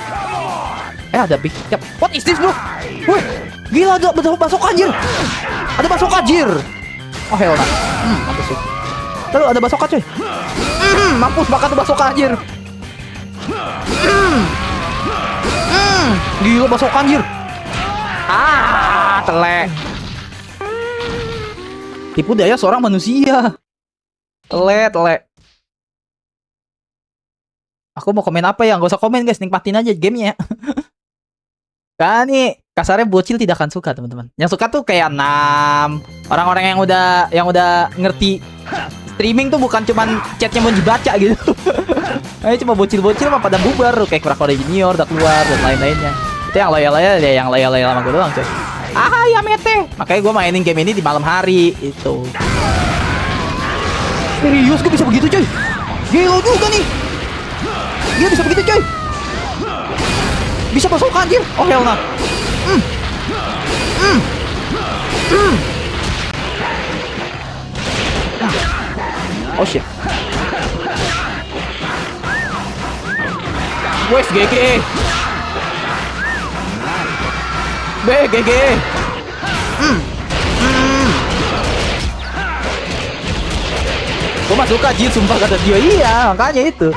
Ada big. What is this bro? Wih, gila, ada basok anjir. Ada basok anjir. Oh hell nah. Mampus sih. Lalu ada basok coy. Mampus bakal tuh basok anjir. Gila basok anjir. Telek. Tipu daya seorang manusia. Telek. Aku mau komen apa ya? Gak usah komen guys, nikmatin aja gamenya. Kan nih kasarnya bocil tidak akan suka teman-teman. Yang suka tuh kayak 6 orang-orang yang udah ngerti streaming tuh bukan cuman chatnya mau dibaca gitu. Ayo cuma bocil-bocil mah pada bubar kayak Kura-Kura Junior udah keluar dan lain-lainnya. Itu yang loyal sama gue doang coy. Ya mete. Makanya gue mainin game ini di malam hari itu. Serius gue bisa begitu coy. Gila juga nih. Dia bisa begitu coy. Bisa masuk anjir. Oh hell nah. Oh shit. Wes GG. GG. Gue mah suka Jin sumpah kata dia. Iya makanya itu.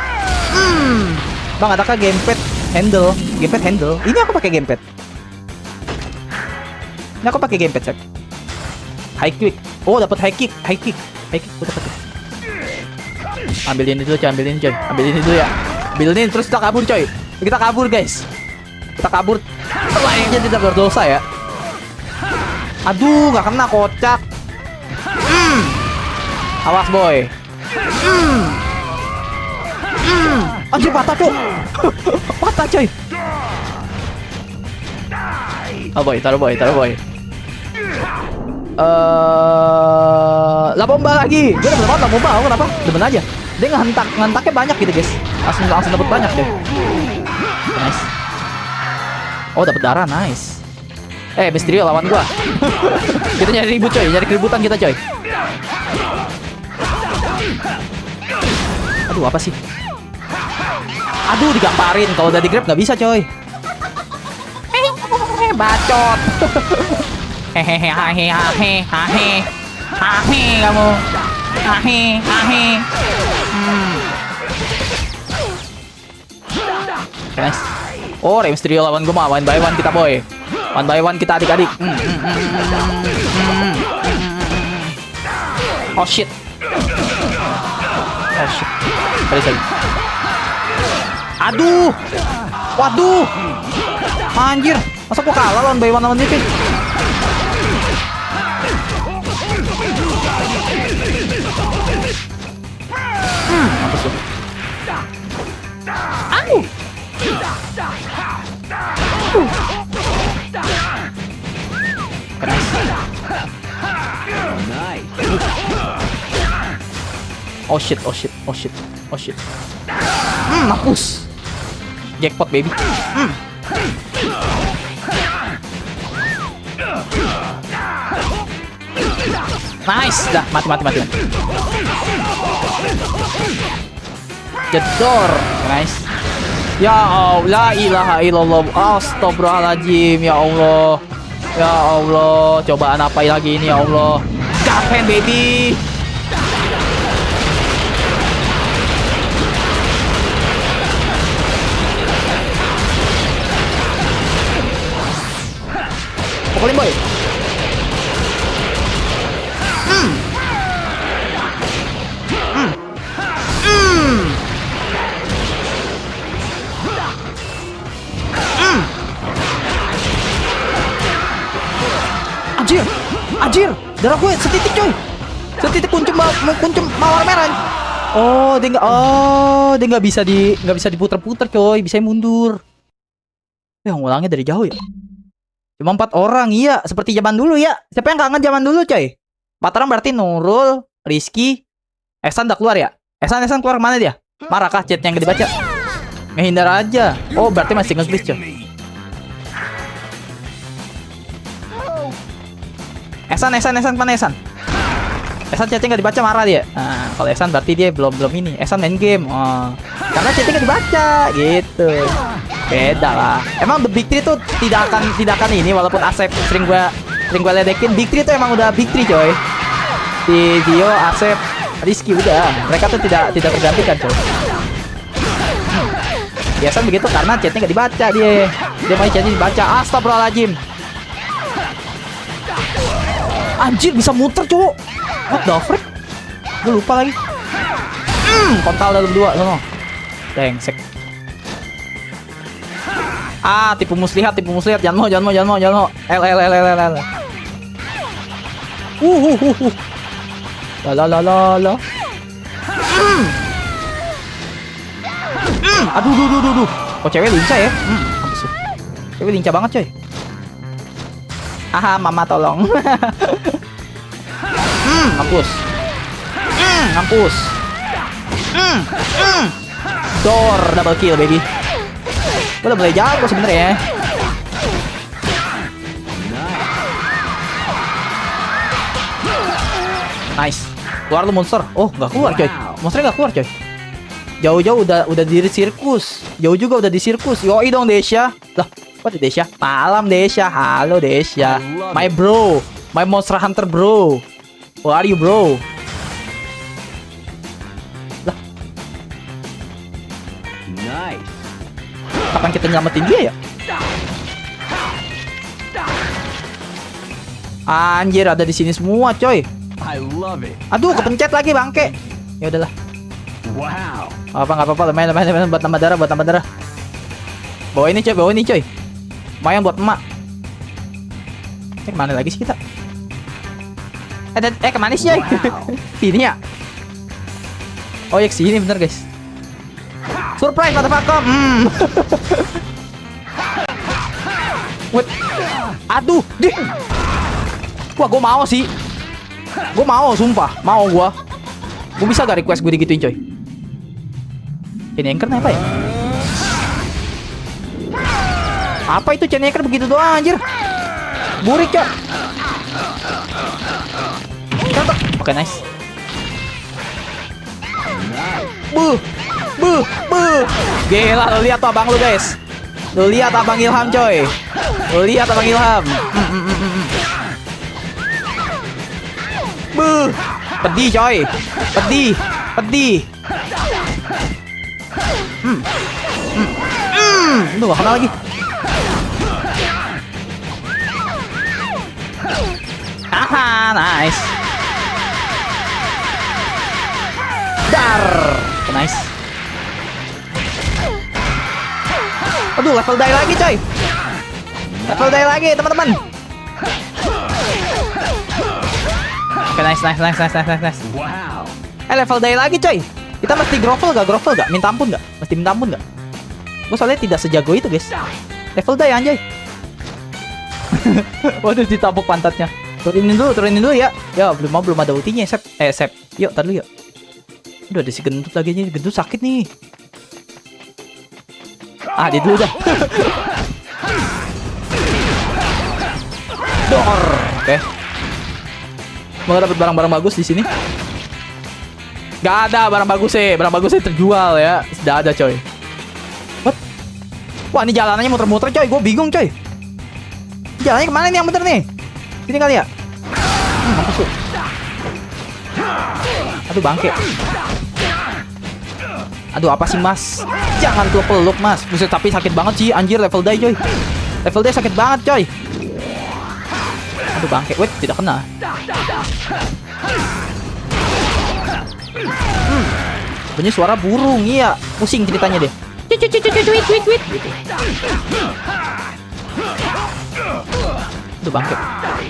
Bang adakah gamepad handle? Ini aku pakai gamepad. Cek. High click. Oh dapat high kick. Gue dapat. Ambilin itu coy, ambilin dulu ya. Ambilin terus kita kabur coy. Kita kabur guys. Layaknya tidak berdosa ya. Aduh, nggak kena kocak. Awas boy. Anjir patah coy. Patah coy. Oh boy, taruh boy. La bomba lagi. Gue udah banget la bomba. Kenapa? Demen aja. Dia ngehentaknya banyak gitu guys. Langsung dapat banyak deh. Nice. Oh dapat darah, nice. Mysterio lawan gua. Kita nyari ribut coy, nyari keributan kita coy. Aduh apa sih? Aduh digamparin, kalau udah di grab nggak bisa coy. Bacot. Hehehe kamu. Nice. Oh, Rey Mysterio lawan gue mah one by one kita boy. One by one kita adik-adik. Oh shit. Oh shit. Sorry. Aduh. Waduh. Anjir. Masa gua kalah lawan Baywan lawan ini? Mampus lu. Au. Oh shit. Mampus. Jackpot baby. Nice, dah mati. Jedor, nice. Ya Allah, la ilaha illallah, astagfirullahaladzim, ya Allah. Ya Allah, cobaan apa lagi ini ya Allah. Gapen baby. Pukulin boy. Anjir, darah gue setitik coy. Setitik kuncum mawar merah. Oh, dia nggak bisa diputer-puter coy, bisa mundur. Ya ngulangnya dari jauh ya. Cuma 4 orang, iya, seperti zaman dulu ya. Siapa yang kangen zaman dulu coy? 4 orang berarti Nurul, Rizky, Ehsan udah keluar ya? Ehsan keluar kemana dia? Marah kah chatnya yang dibaca? Ngehindar aja. Oh, berarti masih nge-glitch coy. Ehsan mana Ehsan? Ehsan chatnya nggak dibaca, marah dia. Nah, kalau Ehsan berarti dia belum ini. Ehsan main game. Oh, karena chatnya nggak dibaca gitu. Beda lah. Emang The Big Three tuh tidak akan ini, walaupun Asep sering gue ledekin. Big Three tuh emang udah Big Three coy. Di Dio, Asep, Rizky udah. Mereka tuh tidak tergantikan coy. Biasa begitu karena chatnya nggak dibaca dia. Dia mau chatnya dibaca. Astagfirullahaladzim. Anjir, bisa muter cowok. What the frick? Gue lupa lagi. Kontal dalam 2 sono. Tengsek. Tipu muslihat. Jangan mau. L. La. Aduh. Kok cewek lincah ya? Mampus. Cewek lincah banget coy. Aha, mama tolong. Mampus. Door double kill baby. Gue udah mulai jago sebenernya. Nice. Keluar lu monster. Oh, nggak keluar coy. Monsternya nggak keluar coy. Jauh-jauh udah di sirkus. Jauh juga udah di sirkus. Yoi dong Desya. Lah, kok di Desya? Malam Desya. Halo Desya. My bro. My Monster Hunter bro. Who are you bro? Lah. Nice. Kapan kita nyelamatin dia ya? Anjir, ada di sini semua coy. I love it. Aduh, kepencet lagi bangke. Ya udahlah. Wow. Nggak apa-apa, lumayan buat tambah darah. Bawa ini coy. Lumayan buat emak. Kemana lagi sih kita? Kemana sih coy? Sini ya? Oh ya, sini bener guys. Surprise motherfucker. Wait. Aduh, dih. Wah, gue mau sih. Gue mau, sumpah. Mau gue. Gue bisa gak request gue digituin coy? Chain anchor apa ya? Apa itu chain anchor begitu doang anjir? Burik coy. Oke, nice. Buh. Gila, lo lihat tuh abang lu guys. Lo lihat abang Ilham coy. Buh. Pedih coy. Pedih. Itu gak kena lagi. Ha, nice. Dar. Nice. Aduh, level die lagi coy. Level die lagi teman-teman. Oke, nice. Wow. Level die lagi coy. Kita mesti grovel gak? Minta ampun gak? Mesti minta ampun gak? Gue soalnya tidak sejago itu guys. Level die anjay. Waduh, ditapuk pantatnya. Turunin dulu ya. Ya, belum ada ultinya, Sep. Sep. Yuk, tar dulu yuk. Udah ada si gendut lagi nih. Gendut sakit nih. Dia dulu dah. Dor. Oke. Mau dapat barang-barang bagus di sini? Gak ada barang bagus sih. Barang bagus sih terjual ya. Sudah ada coy. What? Wah, ini jalanannya muter-muter coy. Gue bingung coy. Jalannya kemana nih yang bener nih? Sini kali ya? Mampus lu. Aduh, bangke. Aduh, apa sih mas? Jangan peluk mas. Buset, tapi sakit banget sih. Anjir, level die coy. Level die sakit banget coy. Aduh, bangke. Wait, tidak kena. Bunyi suara burung. Iya, pusing ceritanya deh. Tweet. Aduh, bangke.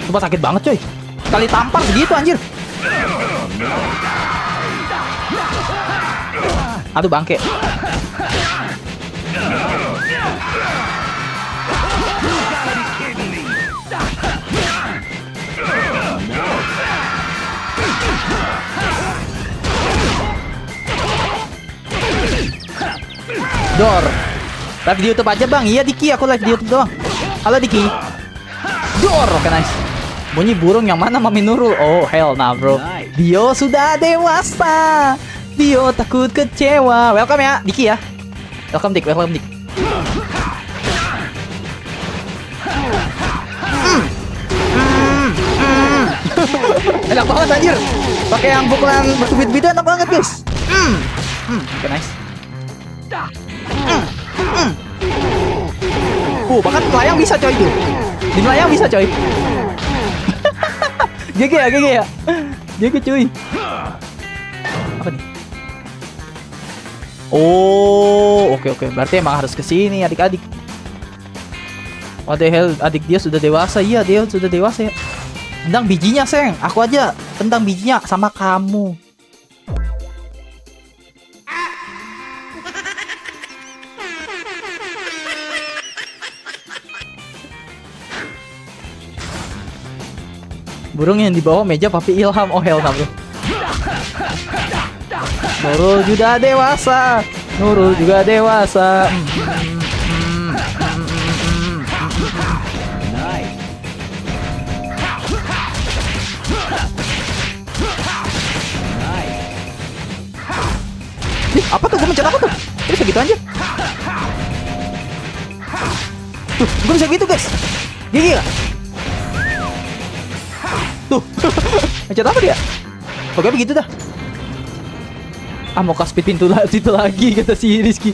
Sumpah sakit banget coy. Sekali tampar segitu anjir. Aduh, bangke. Dor. Live di YouTube aja bang. Iya Diki, aku live di YouTube doang. Halo Diki. Dor, oke nice. Bunyi burung yang mana Mami Nurul? Oh hell nah bro. Dio sudah dewasa. Dio takut kecewa. Welcome ya Diki ya. Welcome Dik. Enak banget anjir. Pakai yang pukulan bertubi-tubi enak banget guys. Oke nice. Bahkan melayang bisa coy tuh. Di melayang bisa coy. GG ya. GG cuy. Apa nih? Oh, oke. Berarti emang harus kesini adik-adik. What the hell, adik dia sudah dewasa. Iya, dia sudah dewasa ya. Tendang bijinya, Seng. Aku aja tendang bijinya sama kamu. Burung yang di bawah meja Papi Ilham. Oh hell nah bro. Nurul juga dewasa. Apa tuh? Gue mencet apa tuh? Ini segitu aja. Tuh, gue bisa gitu guys. Gigi gak? Tuh. Mencet apa dia? Oke begitu dah. Mau kasih pintu situ lagi kata si Rizky.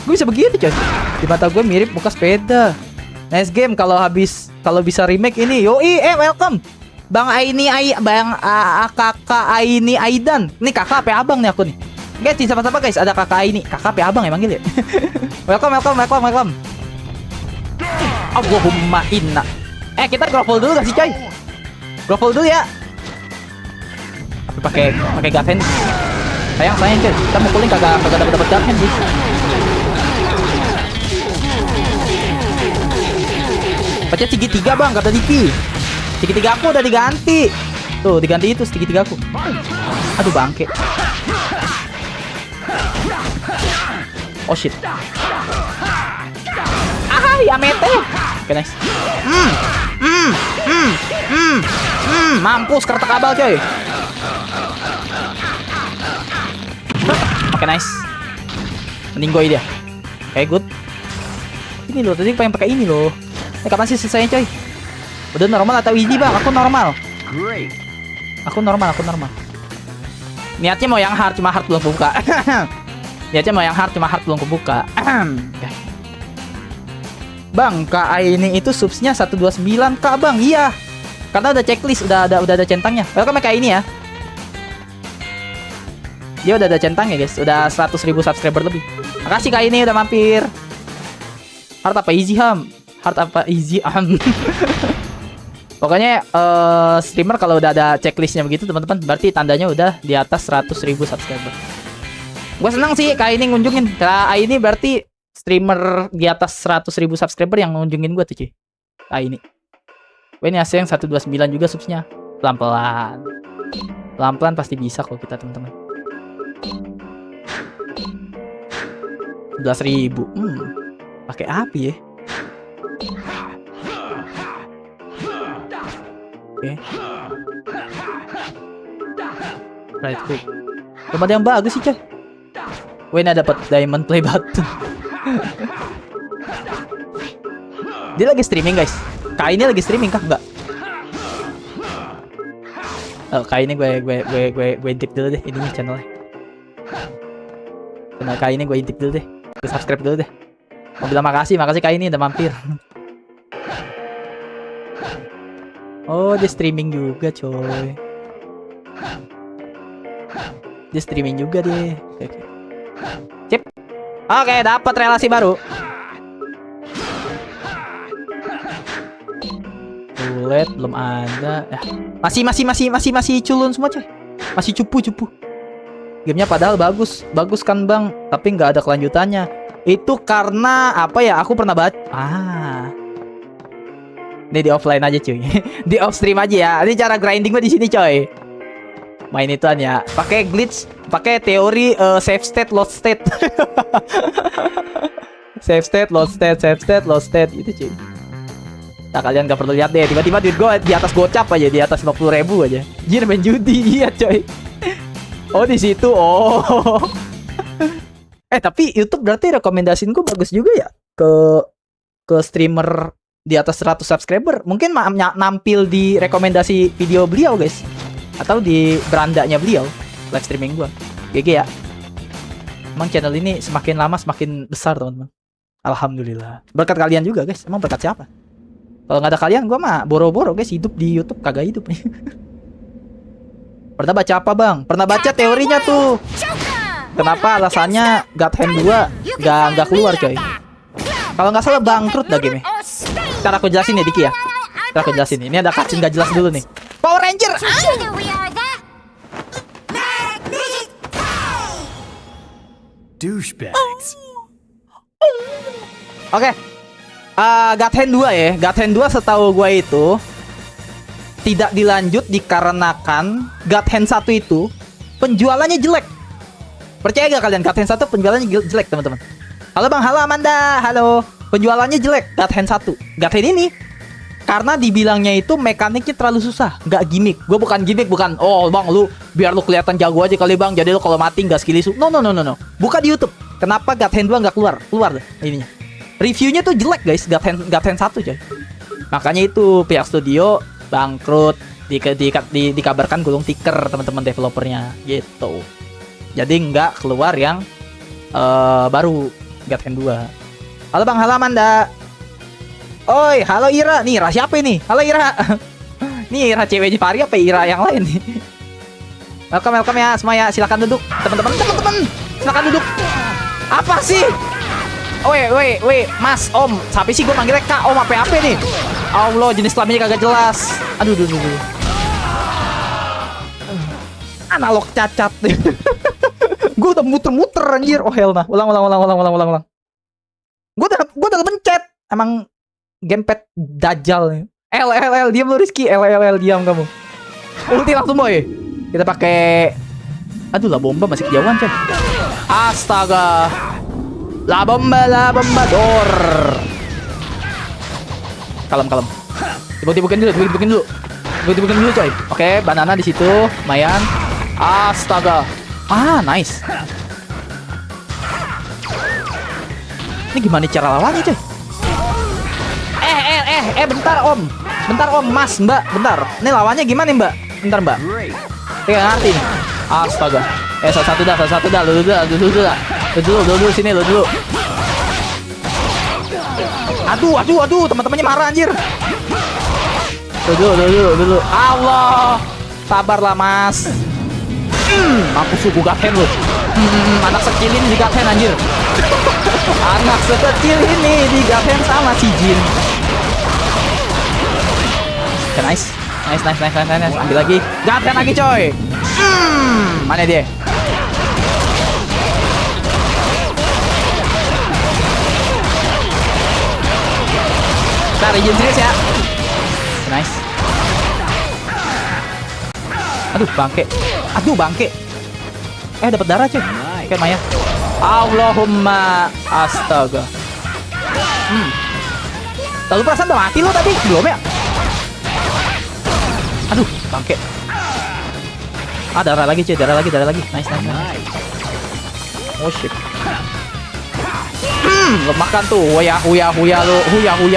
Gue bisa begitu coy. Di mata gue mirip muka sepeda. Nice game kalau bisa remake ini. Yoi, welcome. Bang kakak Aini Aidan. Ini kakak apa abang nih aku nih. Guys, siapa-siapa guys? Ada kakak Aini. Kakak apa abang ya manggil ya? Welcome. Allahumma inna. Kita grovel dulu gak sih coy? Grovel dulu ya. Tapi pakai gaven. Sayang coy. Kita mukulin kagak dapat gaven sih. Baca segitiga bang, kata Diki. Segitiga aku udah diganti. Tuh, diganti itu segitiga aku. Aduh bangke. Oh shit. Yamete. Oke nice. Mampus kereta kabel coy. Oke nice. Meninggoy dia. Oke good. Ini loh, tadi pengen pakai ini loh. Kapan sih selesainya coy? Udah normal atau easy bang? Aku normal. Great. Aku normal. Niatnya mau yang hard, cuma hard belum buka. Bang, Kak ini itu subsnya 129 Kak bang. Iya. Karena udah checklist, udah ada centangnya. Welcome kayak ini ya. Dia udah ada centangnya guys, udah 100.000 subscriber lebih. Makasih Kak ini udah mampir. Heart apa easy ham? Heart apa easy ham? Pokoknya streamer kalau udah ada checklistnya begitu teman-teman, berarti tandanya udah di atas 100.000 subscriber. Gue senang sih Kak ini ngunjungin. Kak ini berarti streamer di atas 100.000 subscriber yang ngunjungin gue tuh cuy. Kak ini. Wah ini yang 129 juga subsnya. Pelan-pelan. Pelan-pelan pasti bisa kok kita teman-teman. 11.000. Pakai api ya. Oke. Right hook. Belum ada yang bagus sih coy. Wah ini dapat diamond play button. Dia lagi streaming guys. Kak ini lagi streaming kah? Enggak. Oh, Kak ini gue intip dulu deh ininya channelnya. Kenal Kak ini gue intip dulu deh. Gue subscribe dulu deh. Mau bilang makasih Kak ini udah mampir. Oh dia streaming juga coy. Dia streaming juga deh. Oke. Cip. Oke dapat relasi baru. Bullet belum ada. Masih culun semua coy. Masih cupu. Gamenya padahal bagus kan bang, tapi nggak ada kelanjutannya. Itu karena apa ya? Aku pernah baca. Ini di offline aja cuy. Di off stream aja ya. Ini cara grinding gue di sini coy. Main ituan ya. Pakai glitch, pakai teori save state, lost state. Save state, lost state gitu cuy. Nah kalian gak perlu lihat deh, tiba-tiba duit gue di atas gocap aja, di atas 50.000 aja. Jir main judi, iya coy. Oh di situ, oh. Tapi YouTube berarti rekomendasiin gue bagus juga ya ke streamer di atas 100 subscriber. Mungkin nampil di rekomendasi video beliau guys, atau di berandanya beliau live streaming gue. GG ya. Emang channel ini semakin lama semakin besar teman-teman. Alhamdulillah. Berkat kalian juga guys. Emang berkat siapa? Kalau nggak ada kalian, gue mah boro-boro guys hidup di YouTube kagak hidup nih. Pernah baca apa bang? Pernah baca teorinya tuh. Kenapa alasannya God Hand 2 nggak keluar coy? Kalau nggak salah bangkrut dah game. Ntar aku jelasin nih Diki ya. Ntar aku jelasin nih. Ini ada cutscene nggak jelas dulu nih. Power Ranger. Douchebags. Oke. God Hand 2 ya. God Hand 2 setahu gue itu tidak dilanjut dikarenakan God Hand 1 itu penjualannya jelek. Percaya gak kalian? God Hand 1 penjualannya jelek teman-teman. Halo bang, halo Amanda, halo. Penjualannya jelek God Hand 1. God Hand ini karena dibilangnya itu mekaniknya terlalu susah, nggak gimmick. Gue bukan gimmick, bukan. Oh bang, lu biar lu kelihatan jago aja kali bang. Jadi lu kalau mati nggak skill isu. No. Buka di YouTube. Kenapa God Hand 2 nggak keluar deh ininya. Reviewnya tuh jelek guys, God Hand 1 coy. Makanya itu pihak studio bangkrut, dikabarkan gulung tikar teman-teman developernya gitu. Jadi nggak keluar yang baru God Hand 2. Halo bang, halo Amanda. Oi, halo Ira. Nih Ira siapa ini? Halo Ira. Nih Ira cewek Jepari apa Ira yang lain nih? Welcome ya semua ya. Silakan duduk teman-teman. Silakan duduk. Apa sih? Woi, Mas, Om. Siapa sih gue manggilnya Kak, Om apa nih? Allah, jenis kelaminnya kagak jelas. Aduh. Analog cacat nih. Gue udah muter-muter anjir. Oh hell nah. Ulang. Gue udah mencet. Emang gamepad dajal nih. L diam lu Rizky. L diam kamu. Ulti langsung boy. Kita pakai. Aduh lah bomba masih kejauhan coy. Astaga. La bomba dor. Kalem. Tiba-tibakan dulu coy. Oke, banana di situ, lumayan. Astaga. Nice. Ini gimana cara lawannya coy? Bentar Om, Mas, Mbak, bentar. Ini lawannya gimana Mbak? Bentar Mbak. Tidak ngerti nih. Astaga. Satu dah. Lu dulu sini lu dulu. Aduh, teman-temannya marah anjir. Dulu. Allah. Sabarlah, Mas. Aku suku gaten lu. Anak sekecil ini digaten anjir. Anak sekecil ini digaten sama si Jin. Okay, nice. Ambil lagi. Gaten lagi, coy. Mana dia? Ntar Jin serius ya. Nice. Aduh, bangke. Dapat darah, coy. Oke, Maya. Allahumma astaga. Lalu perasaan udah mati lo tadi? Belum ya? Aduh, bangke. Darah lagi, cuy. Darah lagi. Nice. Oh, shit. Makan tuh. Huya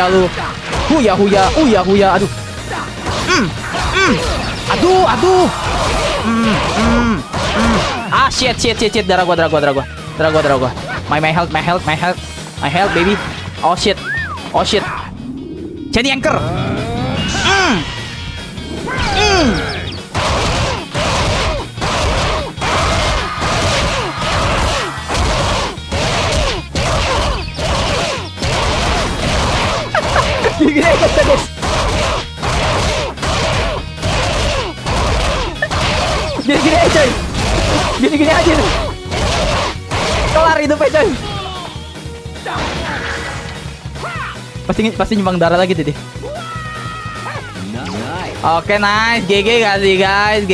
lu. Aduh. Aduh. Shit. Darah gua. My health, baby. Oh shit. Jadi anchor. Gini aja, guys. Gini aja, coy. Gini aja nih. Kelar hidupnya, coy. Pasti nyumbang darah lagi deh. Oke, nice. GG gak sih, guys?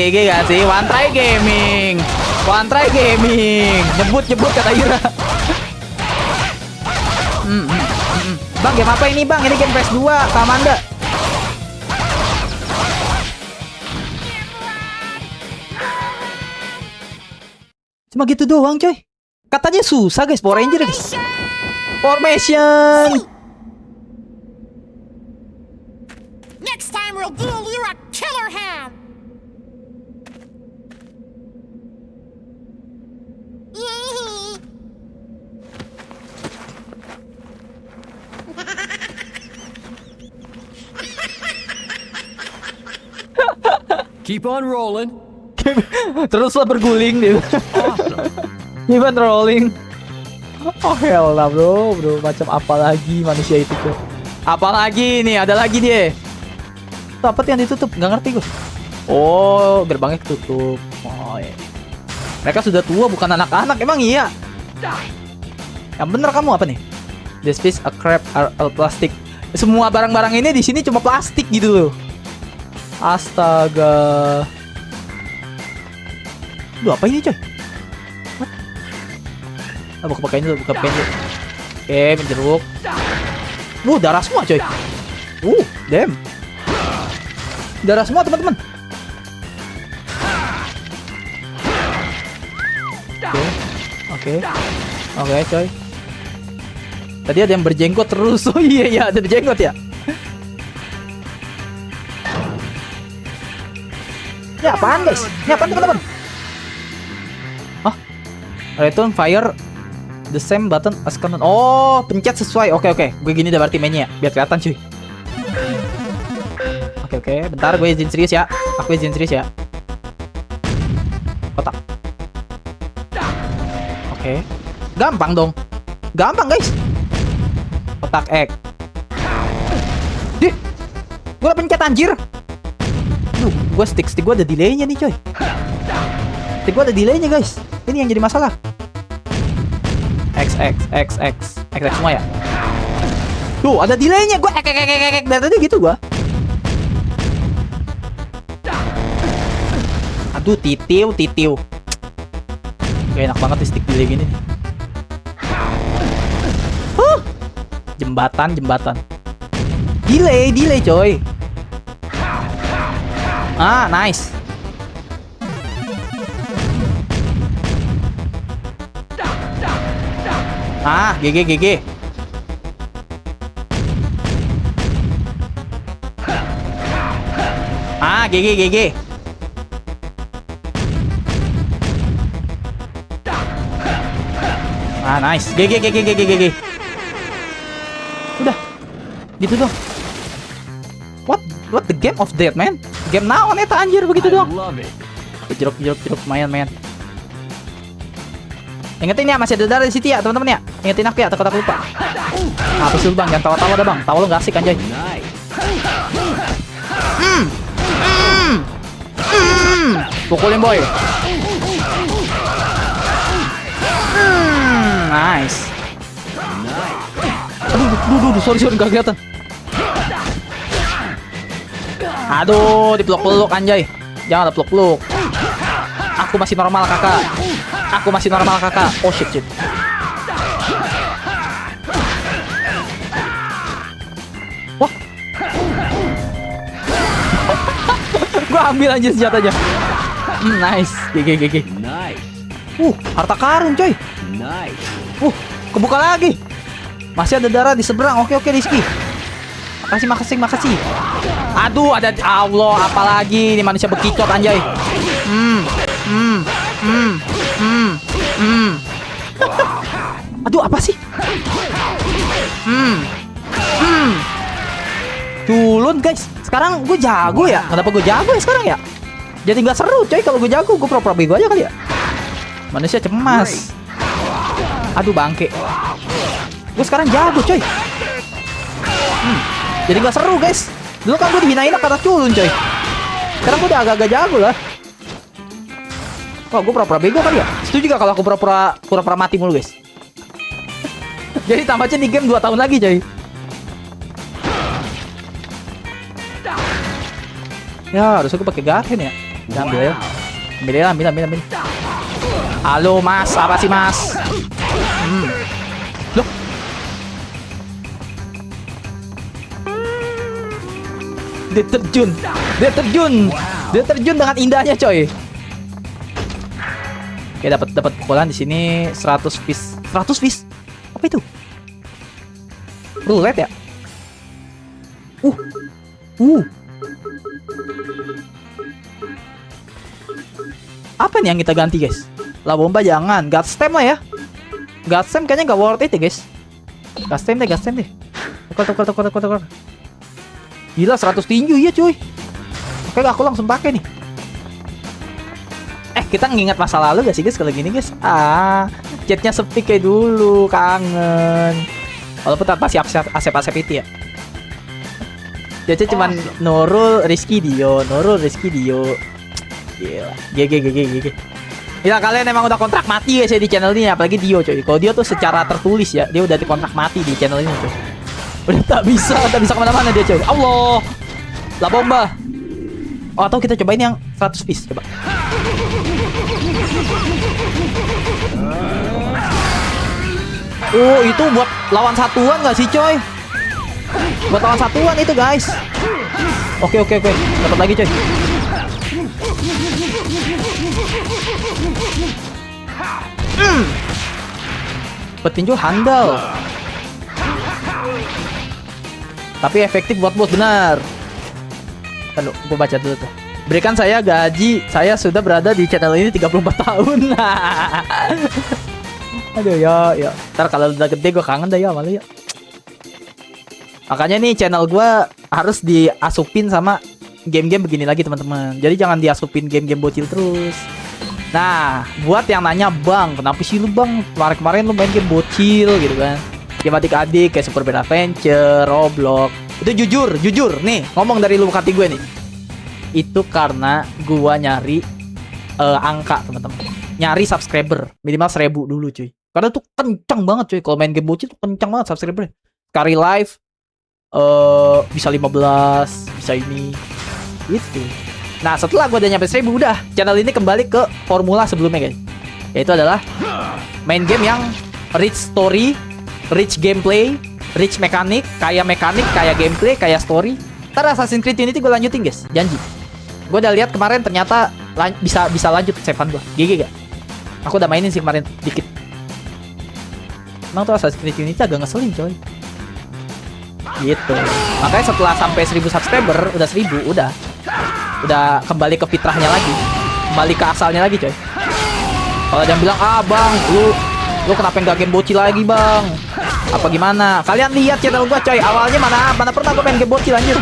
One try gaming. Nyebut kata Ira. Bang, game apa ini, Bang? Ini game PS2 Kamanda. Cuma gitu doang, coy. Katanya susah, guys. Power Ranger, guys. Formation. Next time we'll duel you a killer hand. Keep on rolling. Teruslah berguling dia. Keep on rolling. Oh hell lah, bro. Macam apa lagi manusia itu, coy? Apalagi nih, ada lagi dia. Apa yang ditutup? Nggak ngerti gue. Oh, gerbangnya ketutup. Oh, iya. Mereka sudah tua, bukan anak-anak. Emang iya? Yang bener kamu apa nih? This piece a crap are plastic. Semua barang-barang ini di sini cuma plastik gitu loh. Astaga. Duh, apa ini, coy? Buka pakai dulu. Oke, menjeruk. Darah semua, coy. Damn. Darah semua, teman-teman. Oke, coy. Tadi ada yang berjenggot terus. Oh iya, ada berjenggot ya. Ini apaan, guys? Ini apaan, teman-teman? Return fire the same button as cannon. Oh, pencet sesuai. Oke. Gue gini udah berarti mainnya ya, biar kelihatan, cuy. Oke. Bentar, gue izin serius ya. Aku izin serius ya. Kotak. Oke. Gampang dong. Gampang, guys. Kotak X. Dih. Gue udah pencet, anjir. Gue stick gue ada delaynya nih, coy. Stick gue ada delaynya, guys. Ini yang jadi masalah. X semua ya. Tuh, ada delaynya. Gue dari tadi gitu gue. Aduh, titiu. Gak enak banget di stick delay gini nih. Jembatan. Delay, coy. Nice. GG. GG. Nice. GG. Udah. Gitu dong. What? what the game of death, man? Game naon eta anjir begitu I doang. love it. Jeruk lumayan, men. Ingetin ya, masih ada darah di situ ya, teman-teman ya. Ingetin aku ya, takut aku lupa. Habis dulu bang, jangan tawa-tawa dah bang. Tawa lu gak asik anjay. Nice. Pukulin boy. Nice. Aduh, sorry, gak kelihatan. Aduh, dipeluk-peluk anjay. Jangan ada peluk-peluk. Aku masih normal kakak. Oh shit. Wah. Gua ambil aja senjatanya. Nice. GG. Nice. Harta karun coy. Nice. Kebuka lagi. Masih ada darah di seberang. Oke Rizky. Makasih. Aduh, ada Allah, apalagi ini manusia bekicot anjay. Aduh, apa sih? Culun guys. Sekarang gue jago ya. Kenapa gue jago ya sekarang ya? Jadi nggak seru coy kalau gue jago. Gue pura-pura bego aja kali ya. Manusia cemas. Aduh bangke. Gue sekarang jago coy. Jadi nggak seru guys. Dulu kan gue dihinain kata culun coy. Sekarang gue udah agak-agak jago lah. Wah, gue pura-pura bego kali ya. Setuju gak kalau aku pura-pura mati mulu guys? Jadi tamatnya di game 2 tahun lagi coy. Ya harusnya gue pakai Garhen ya. Ambil ya. Ambil. Halo mas, apa sih mas? Loh. Dia terjun dengan indahnya coy. Oke, dapat pukulan di sini 100 piece. Apa itu? Roulette ya? Apa nih yang kita ganti guys? La bomba jangan, God stem lah ya. God stem kayaknya nggak worth it ya guys. God stem deh. Tukar. Gila 100 tinju ya cuy. Oke, aku langsung pakai nih. Kita ngingat masa lalu gak sih guys kalau gini guys? Chatnya sepi kayak dulu, kangen. Walaupun tanpa si asep itu ya. Chatnya cuman Nurul Rizky Dio. Gila. GG. Ya kalian emang udah kontrak mati guys ya di channel ini, apalagi Dio coy. Kalau Dio tuh secara tertulis ya, dia udah di kontrak mati di channel ini coy. Udah tak bisa kemana-mana dia coy. Allah. La bomba. Oh, atau kita cobain yang 100 piece coba. Oh, itu buat lawan satuan gak sih coy? Buat lawan satuan itu guys. Oke. Dapat lagi coy. Petinju handal. Tapi efektif buat bot benar. Aduh, gue baca dulu tuh. Berikan saya gaji, saya sudah berada di channel ini 34 tahun. Aduh ya. Ntar kalau udah gede gue kangen dah ya malah ya. Makanya nih channel gue harus diasupin sama game-game begini lagi teman-teman. Jadi jangan diasupin game-game bocil terus. Nah, buat yang nanya bang, kenapa sih lu bang kemarin lu main game bocil gitu kan? Game adik-adik kayak Super Band Adventure, Roblox. Itu jujur nih ngomong dari lubuk hati gue nih. Itu karena gua nyari angka teman-teman, nyari subscriber minimal 1000 dulu cuy, karena tuh kencang banget cuy kalau main game bocil tuh kencang banget subscribernya. Sekali live bisa 15, bisa ini gitu. Nah setelah gua udah nyampe 1000, udah channel ini kembali ke formula sebelumnya guys, yaitu adalah main game yang rich story, rich gameplay, rich mekanik, kayak gameplay, kayak story. Ntar Assassin's Creed Unity gue lanjutin guys, janji. Gue udah lihat kemarin ternyata bisa lanjut save-an gue. GG gak? Aku udah mainin sih kemarin dikit. Emang tuh Assassin's Creed Unity agak ngeselin coy. Gitu. Makanya setelah sampai 1000 subscriber, udah 1000, udah kembali ke fitrahnya lagi, kembali ke asalnya lagi coy. Kalau jangan bilang bang, lu kenapa nggak game bocil lagi bang? Apa gimana? Kalian lihat channel gua coy, awalnya mana pernah gua main game bocil anjir.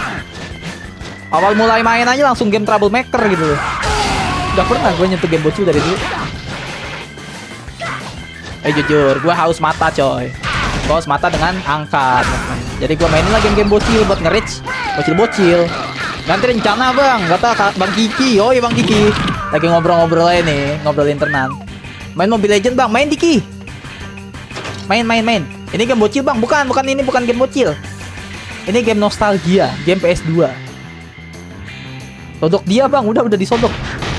Awal mulai main aja langsung game troublemaker gitu loh. Gak pernah gue nyentuh game bocil dari dulu. Jujur, gue haus mata coy. Gue haus mata dengan angkat. Jadi gue mainin lah game-game bocil buat nge-reach bocil-bocil. Nanti rencana bang, kata Bang Kiki. Yoi Bang Kiki, lagi ngobrol-ngobrol aja nih, ngobrolin internet. Main Mobile Legend bang, main Diki. Main. Ini game bocil bang, bukan game bocil. Ini game nostalgia, game PS2. Sodok dia bang, udah disodok.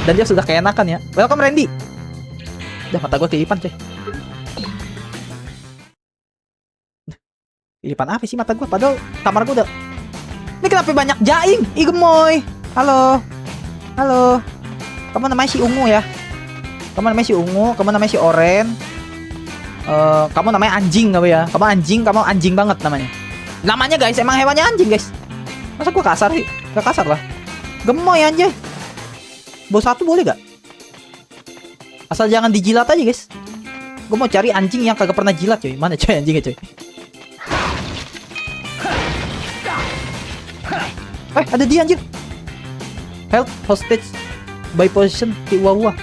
Dan dia sudah keenakan ya. Welcome Randy. Udah mata gue kelipan coy. Kelipan apa sih mata gue? Padahal kamar gue udah. Ini kenapa banyak jaing? Ih gemoy. Halo. Kamu namanya si Ungu ya? Kamu namanya si Oren. Kamu namanya anjing kamu ya? Kamu anjing banget namanya. Namanya guys, emang hewannya anjing guys. Masa gue kasar sih? Gak kasar lah. Gemoy aja. Bos satu boleh gak? Asal jangan dijilat aja guys. Gue mau cari anjing yang kagak pernah jilat coy. Mana coy anjingnya coy? Ada dia anjir. Held hostage by position Chihuahua.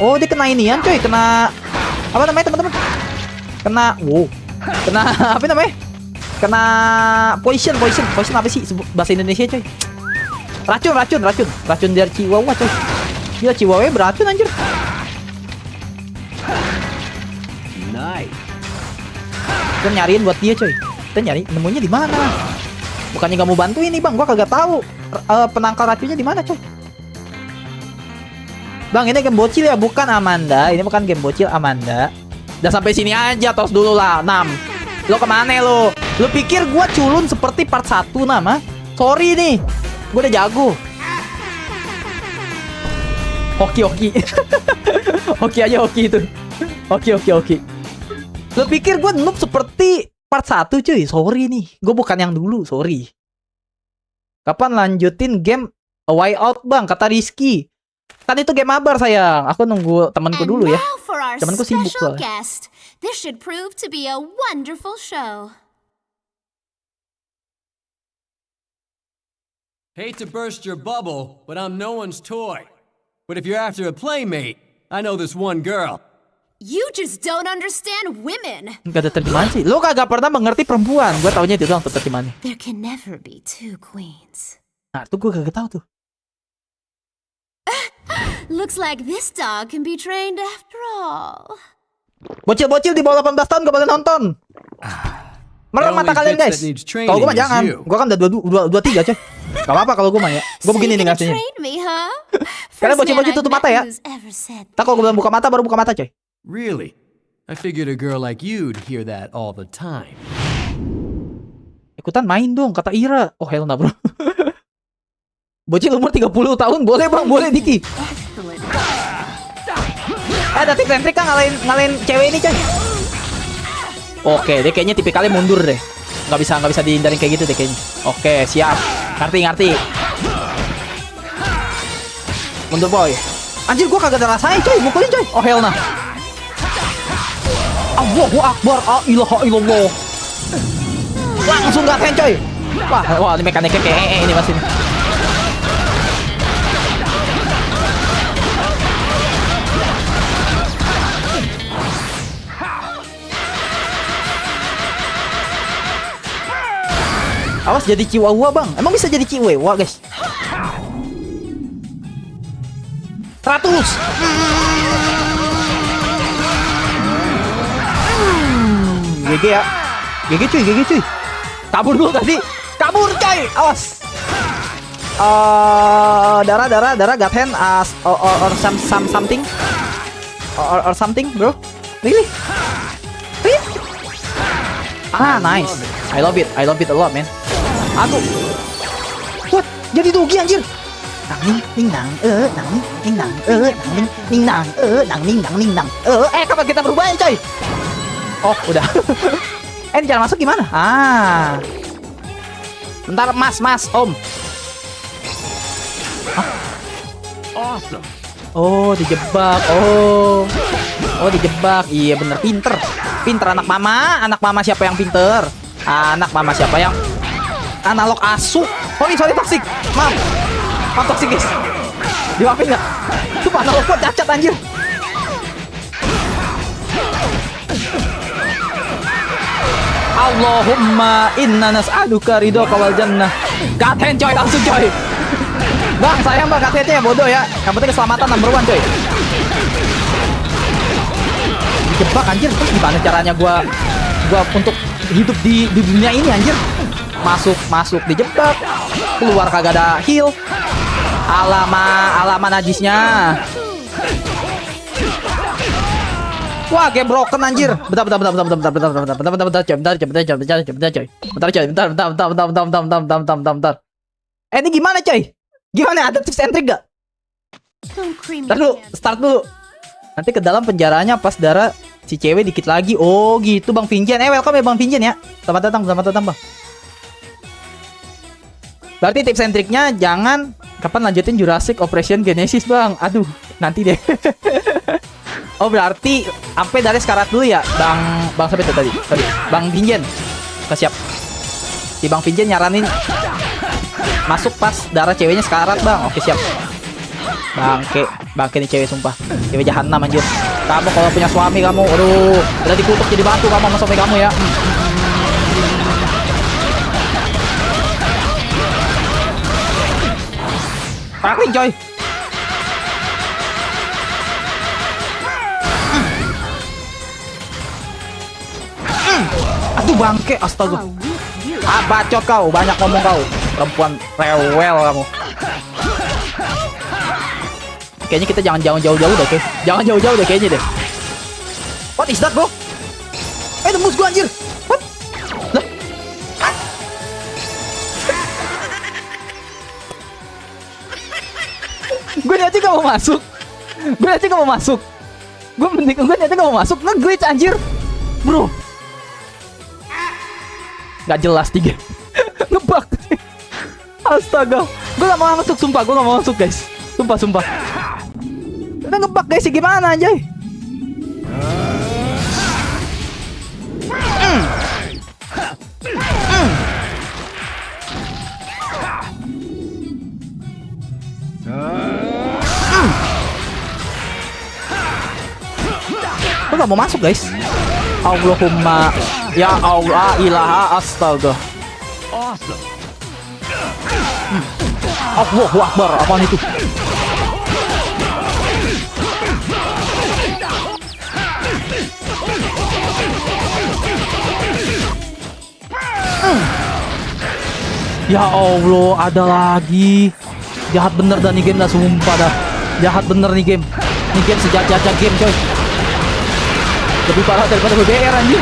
Oh dia kena inian coy. Kena apa namanya teman-teman? Kena apa namanya? Kena poison apa sih bahasa Indonesia coy? Racun dari Chihuahua coy. Dia Chihuahua beracun anjir. Nice. Kita nyariin buat dia coy. Kita nyari nemunya di mana? Bukannya gak mau bantu ini bang, gua kagak tahu penangkal racunnya di mana coy. Bang ini game bocil ya, bukan Amanda. Ini bukan game bocil Amanda. Udah sampai sini aja, tos dulu lah. 6. Lo kemana lo? Lo pikir gua culun seperti part 1 nama? Sorry nih, gua udah jago. Hoki. Hoki aja hoki itu. Hoki. Lo pikir gua noob seperti part 1 cuy? Sorry nih, gue bukan yang dulu, sorry. Kapan lanjutin game A Way Out bang? Kata Rizky. Kan itu game mabar sayang. Aku nunggu temanku dulu ya. Now for our Temanku sibuk special soalnya. guest. This should prove to be a wonderful show. Hate to burst your bubble, but I'm no one's toy. But if you're after a playmate, I know this one girl. You just don't understand women. Gak ada terjemahan sih. Lo kagak pernah mengerti perempuan. Gue taunya itu doang tuh terjemahannya. There can never be two queens. Nah tuh gue kagak tahu tuh. Looks like this dog can be trained after all. Bocil-bocil di bawah 18 tahun gak boleh nonton. Merem mata kalian guys. Kalau gue mah jangan. Gue kan udah 23 coy. Gak apa-apa kalau gue mah ya. Gue So begini you nih gonna ngasihnya. train me, huh? Kalian First bocil-bocil man tutup I've mata met ya. who's ever said Tak kalau gue bilang buka mata baru buka mata coy. Really? I figured a girl like you'd hear that all the time. Ikutan main dong kata Ira. Oh hell nah bro. Bocil umur 30 tahun boleh bang, boleh Diki. excellent. Ada tips and trick kan ngalahin cewek ini coy. Oke, dia kayaknya tipikalnya mundur deh. Nggak bisa dihindarin kayak gitu deh kayaknya. Oke, siap. Ngerti. Mundur boy. Anjir gua kagak ada rasanya coy, mukulin coy. Oh hell nah. Allahu Akbar, ilaha illallah. Langsung gaten coy. Wah ini mekaniknya kayak ini mas ini. Awas jadi Chihuahua bang. Emang bisa jadi Chihuahua guys? 100. GG ya. GG cuy. Kabur dulu tadi. Kabur coy. Awas. Darah got hand or something. Or something, bro. Really? Nice. I love it a lot, man. Aduh. What? Jadi dogi anjir. Nang ning nang nang ning nang nang. Kapan kita berubah ya, coy? Oh, udah. Ini cara masuk gimana? Bentar, Mas, Om. Awesome. Oh, dijebak. Oh, dijebak. Iya bener, pinter anak mama siapa yang pinter? Anak mama siapa yang analog asu. Oh, sorry toxic. Maaf. Maaf toxic, guys. Dimaafin nggak? Sumpah analog gua cacat anjir. Allahumma inna nas'aluka ridhoka wal jannah. Gaten coy, langsung coy. Bang, sayang bang, gatennya bodoh ya. Yang penting keselamatan number one coy. Dijebak anjir, terus gimana caranya gua untuk hidup di dunia ini anjir? Masuk dijebak. Keluar kagak ada heal. Alamak najisnya. Wah, kayak broken anjir. Bentar coy. Ini gimana coy? Gimana, ada tips and trick gak? Don't cream Ntar dulu, start dulu. Nanti ke dalam penjaranya pas darah si cewek dikit lagi. Oh gitu Bang Vincent. Welcome ya Bang Vincent ya. Selamat datang Bang. Berarti tips and triknya jangan kapan lanjutin Jurassic Operation Genesis Bang. Aduh, nanti deh. Oh berarti sampai dari sekarat dulu ya Bang siapa itu tadi? Sorry, Bang Vincent. Siap. Si Bang Vincent nyaranin masuk pas darah ceweknya sekarat Bang. Oke siap. Bangke nih cewek sumpah. Cewek jahanam anjir. Kamu kalau punya suami kamu, aduh, udah dikutuk jadi batu kamu sama suami kamu ya. Paling coy. Aduh bangke, astaga. Bacot kau, banyak ngomong kau. Perempuan rewel kamu. Kayaknya kita jangan jauh-jauh deh, oke? Jangan jauh-jauh deh kayaknya deh. What is that, bro? Tembus gua anjir. What? Lah. Gue niatnya gak mau masuk. Gue niatnya gak mau masuk. Nge-glitch anjir. Bro. Gak jelas 3. Ngebug. Astaga. Gue gak mau masuk, sumpah. Gue gak mau masuk, guys. Sumpah. Udah ngebug, guys. Gimana, anjay? Gue gak mau masuk, guys. Allahumma. Ya Allah, ilaha astaga. Allahu Akbar. Apaan itu? Ya Allah, ada lagi. Jahat bener dah nih game dah, sumpah dah. Jahat bener nih game. Nih game sejahat-jahat game, coy. Lebih parah daripada BBR anjir.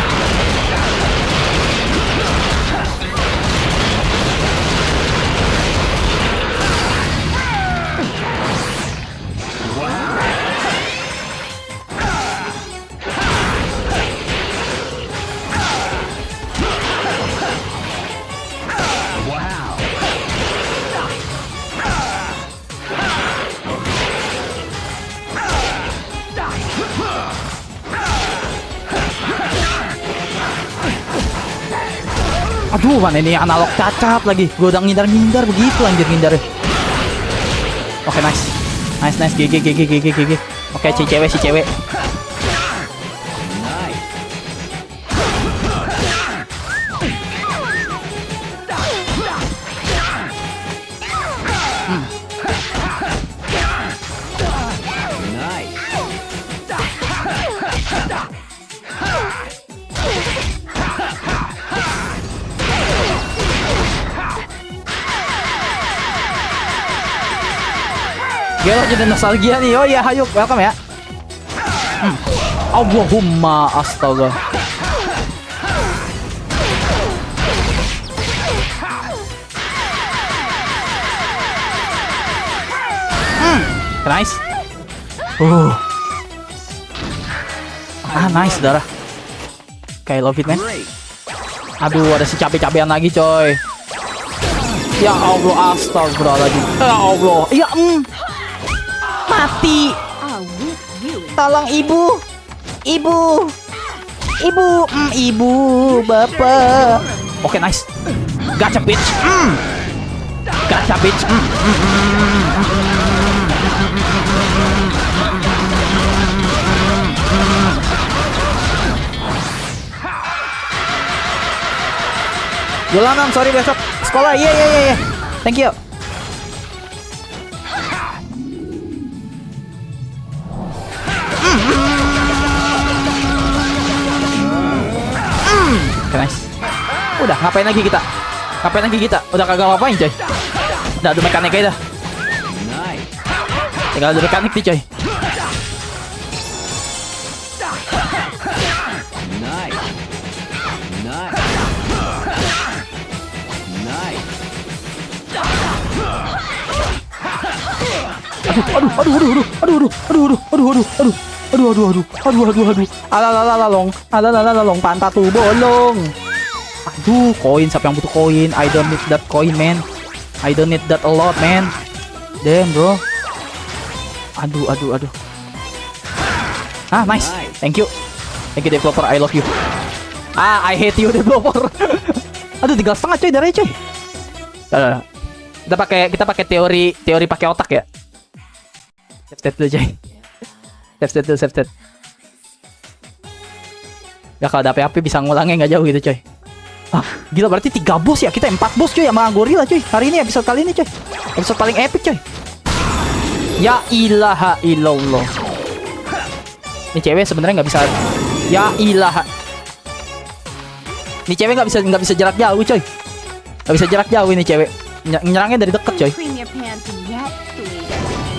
Aduh, mana ini analog cacat lagi. Gue udah ngindar begitu anjir ngindarnya. Oke, nice. GG. Oke, si cewek. Gila jadi nostalgia nih. Oh iya, Hayuk, welcome ya. Allahumma astaga. Nice. Nice darah. Kayak love it man. Aduh, ada si cabe-cabean lagi coy. Ya Allah, astagfirullahaladzim. Ya Allah. Ya mati. Tolong ibu. Ibu, bapak. Oke, nice. Gacha bitch. Gacha bitch. Bulanan, sorry besok sekolah. Iya. Thank you. Oke, nice. Udah, ngapain lagi kita? Udah kagak ngapain, coy. Udah adu mekanik aja dah. Tinggal adu mekanik nih, coy. Aduh. Alalong, pantat tuh bolong. Aduh, koin, siapa yang butuh koin? I don't need that coin, man. I don't need that a lot, man. Damn, bro. Aduh. Ah, nice. Thank you developer, I love you. I hate you developer. Aduh, 3,5 coy, darahnya coy. Kita pakai teori pakai otak ya. Save dulu coy. Save state. Ya kalau ada api bisa ngulangnya nggak jauh gitu coy. Ah, gila berarti 3 boss ya, kita 4 boss coy sama gorila coy. Hari ini episode kali ini coy. Episode paling epic coy. Ya ilaha illallah. Ini cewek sebenarnya nggak bisa. Ya ilaha. Ini cewek nggak bisa jarak jauh coy. Nggak bisa jarak jauh ini cewek. Nyerangnya dari deket coy.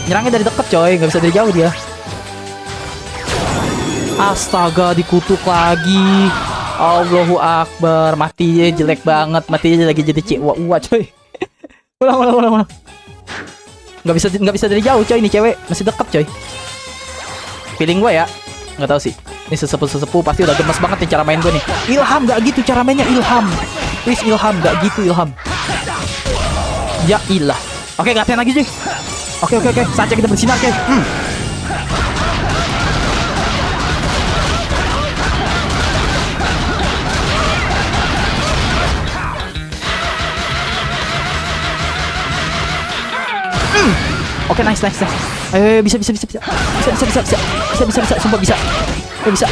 Nyerangnya dari deket coy, nggak bisa dari jauh dia. Astaga, dikutuk lagi. Allahu Akbar, matinya jelek banget, matinya lagi jadi cewek coy. Ulang. Nggak bisa dari jauh coy, ini cewek masih deket coy. Feeling gue ya, nggak tahu sih. Ini sesepuh pasti udah gemes banget nih cara main gue nih. Ilham, nggak gitu cara mainnya, Ilham. Please Ilham, nggak gitu Ilham. Ya ilah. Oke, gaten lagi cuy. Oke. Saatnya kita bersinar coy. Oke, nice. Ayo, bisa. Sumpah bisa. Bisa.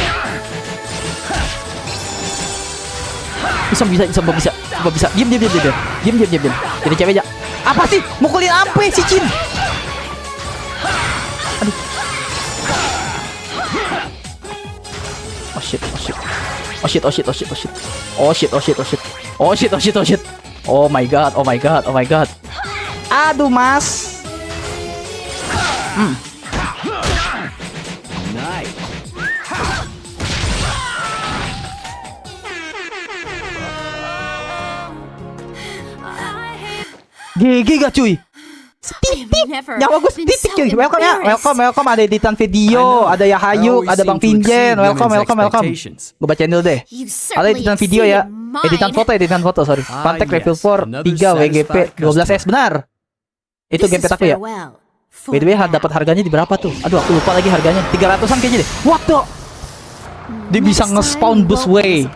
Diam. Jadi cewek aja. Apa sih? Mukulin apa si Cin? Aduh. Oh shit. Oh my god. Aduh, Mas. GG gak cuy? Nyawa gue titik cuy. Welcome ya. Welcome. Ada editan video, ada Yahayuk, ada Bang Pinjen. Welcome. Gue bacain dulu deh. Ada editan video ya. Editan foto, sorry. Kontak Refill 4 3 WGP 12S, benar. Itu game petaku ya. By the way, dapat harganya di berapa tuh? Aduh, aku lupa lagi harganya. 300-an kayaknya deh. What the? Dia bisa nge-spawn busway.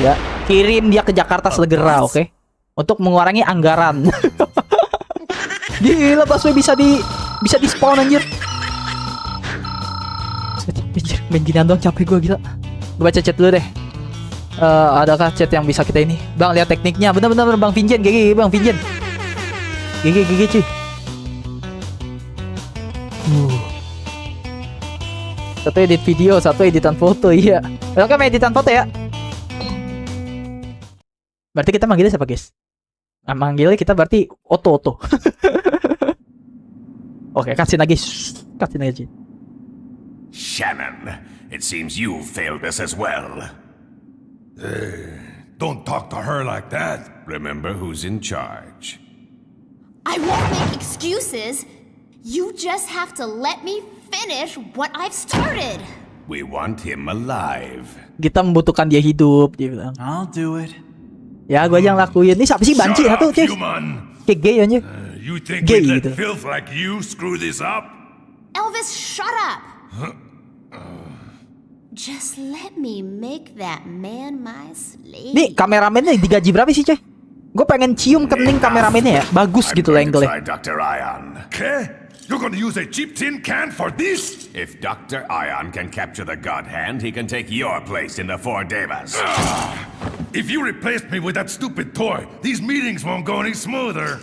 Ya. Kirim dia ke Jakarta segera, oke? Untuk mengurangi anggaran. Gila, busway bisa di spawn anjir. Main ginian doang capek gue, gila. Gue baca chat dulu deh. Adakah chat yang bisa kita ini? Bang, lihat tekniknya. Bener Bang Vinjen. GG Bang Vinjen. GG cuy. Satu edit video, satu editan foto, iya. Welcome editan foto ya. Berarti kita manggilnya siapa guys? Manggilnya kita berarti Oto. Oke, kasih lagi. Shannon, it seems you failed us as well. Don't talk to her like that. Remember who's in charge. I won't make excuses. You just have to let me finish what I've started. We want him alive. Kita membutuhkan dia hidup, dia bilang. I'll do it. Ya, gue aja yang lakuin. Ini siapa sih banci Shut satu, up, cuy? human. Kayak gay aja. You think Gay we'd let gitu. filth like you screw this up? Elvis, shut up. Just let me make that man my slave. Nih kameramennya digaji berapa sih coy? Gue pengen cium kening kameramennya ya. Bagus gitu lah angle-nya. Try Dr. Ion. Okay? You're gonna use a cheap tin can for this? If Dr. Ion can capture the God Hand, he can take your place in the Four Devas. If you replaced me with that stupid toy, these meetings won't go any smoother.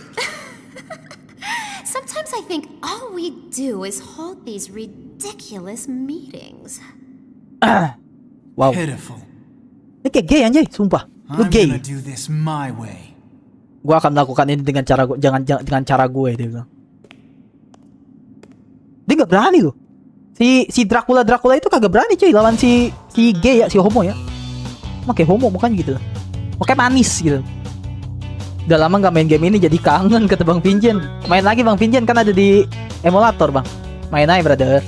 Sometimes I think all we do is hold these ridiculous meetings. Wow. Pitiful. Ini kayak gay anjay, sumpah. Lu I'm gay. gonna do this my way. Gue akan melakukan ini dengan cara gue, jangan dengan cara gue dia bilang. Dia nggak berani loh. Si Dracula itu kagak berani cuy lawan si gay ya, si homo ya. Makanya homo mukanya gitu. Makanya manis gitu. Udah lama nggak main game ini jadi kangen kata Bang Vincent. Main lagi Bang Vincent kan ada di emulator bang. Main aja brother.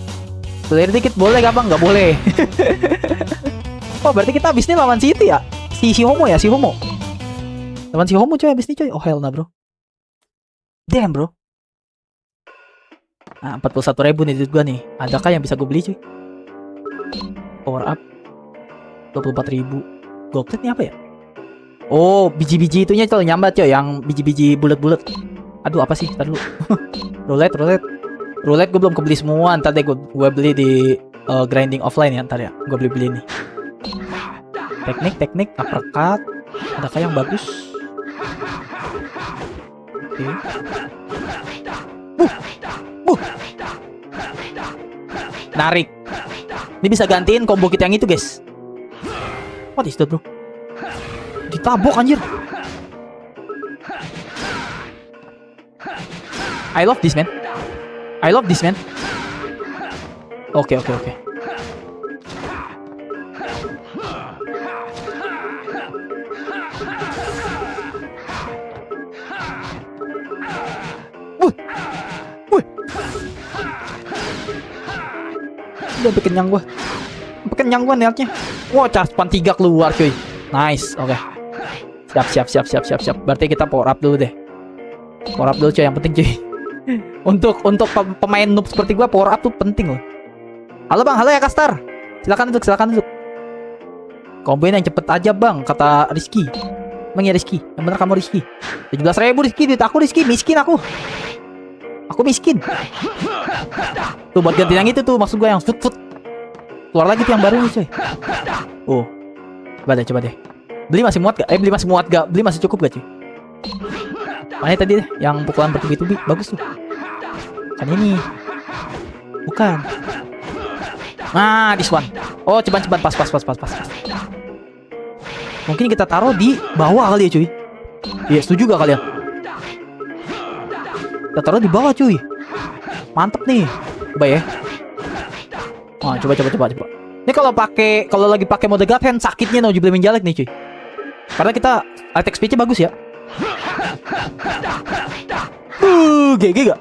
Player dikit boleh gak bang? Nggak boleh. Oh berarti kita abis ini lawan si itu ya? Si homo ya, si homo. Lawan si homo coy abis ini coy. Oh hell nah bro. Damn bro. Nah 41.000 nih duit gua nih. Adakah yang bisa gue beli cuy? Power up 24.000. Goblet nih apa ya? Oh biji-biji itunya coy nyambat coy. Yang biji-biji bulat-bulat. Aduh apa sih? Ntar dulu. Roulette gue belum kebeli semua. Ntar deh gue beli di grinding offline ya. Ntar ya gue beli nih. Teknik uppercut. Adakah yang bagus? Oke. Narik. Ini bisa gantiin combo kita yang itu guys. What is that bro? Ditabok anjir. I love this man. Oke. Udah kenyang gua niatnya. Wah, caspan 3 keluar cuy. Nice, oke. Siap. Berarti kita power up dulu deh. Power up dulu cuy, yang penting cuy. Untuk pemain noob seperti gua power up tuh penting loh. Halo bang, halo ya Kastar. Silakan duduk. Komboin yang cepet aja bang, kata Rizky. Emang ya Rizky? Yang bener kamu Rizky? 17.000 Rizky, duit aku Rizky, miskin aku. Aku miskin. Tuh buat ganti yang itu tuh, maksud gue yang food. Keluar lagi tuh yang baru nih coy. Oh. Coba deh. Beli masih muat gak? Beli masih cukup gak cuy? Mana tadi deh, yang pukulan bertubi-tubi, bagus tuh. Kan ini. Bukan. Nah, this one. Oh, ceban pas. Mungkin kita taruh di bawah kali ya cuy. Iya, setuju gak kalian? Kita taruh di bawah cuy. Mantep nih. Coba ya. Oh, coba. Ini kalau lagi pakai mode God Hand sakitnya nauzubillah min dzalik nih cuy. Karena kita attack speed-nya bagus ya. GG gak?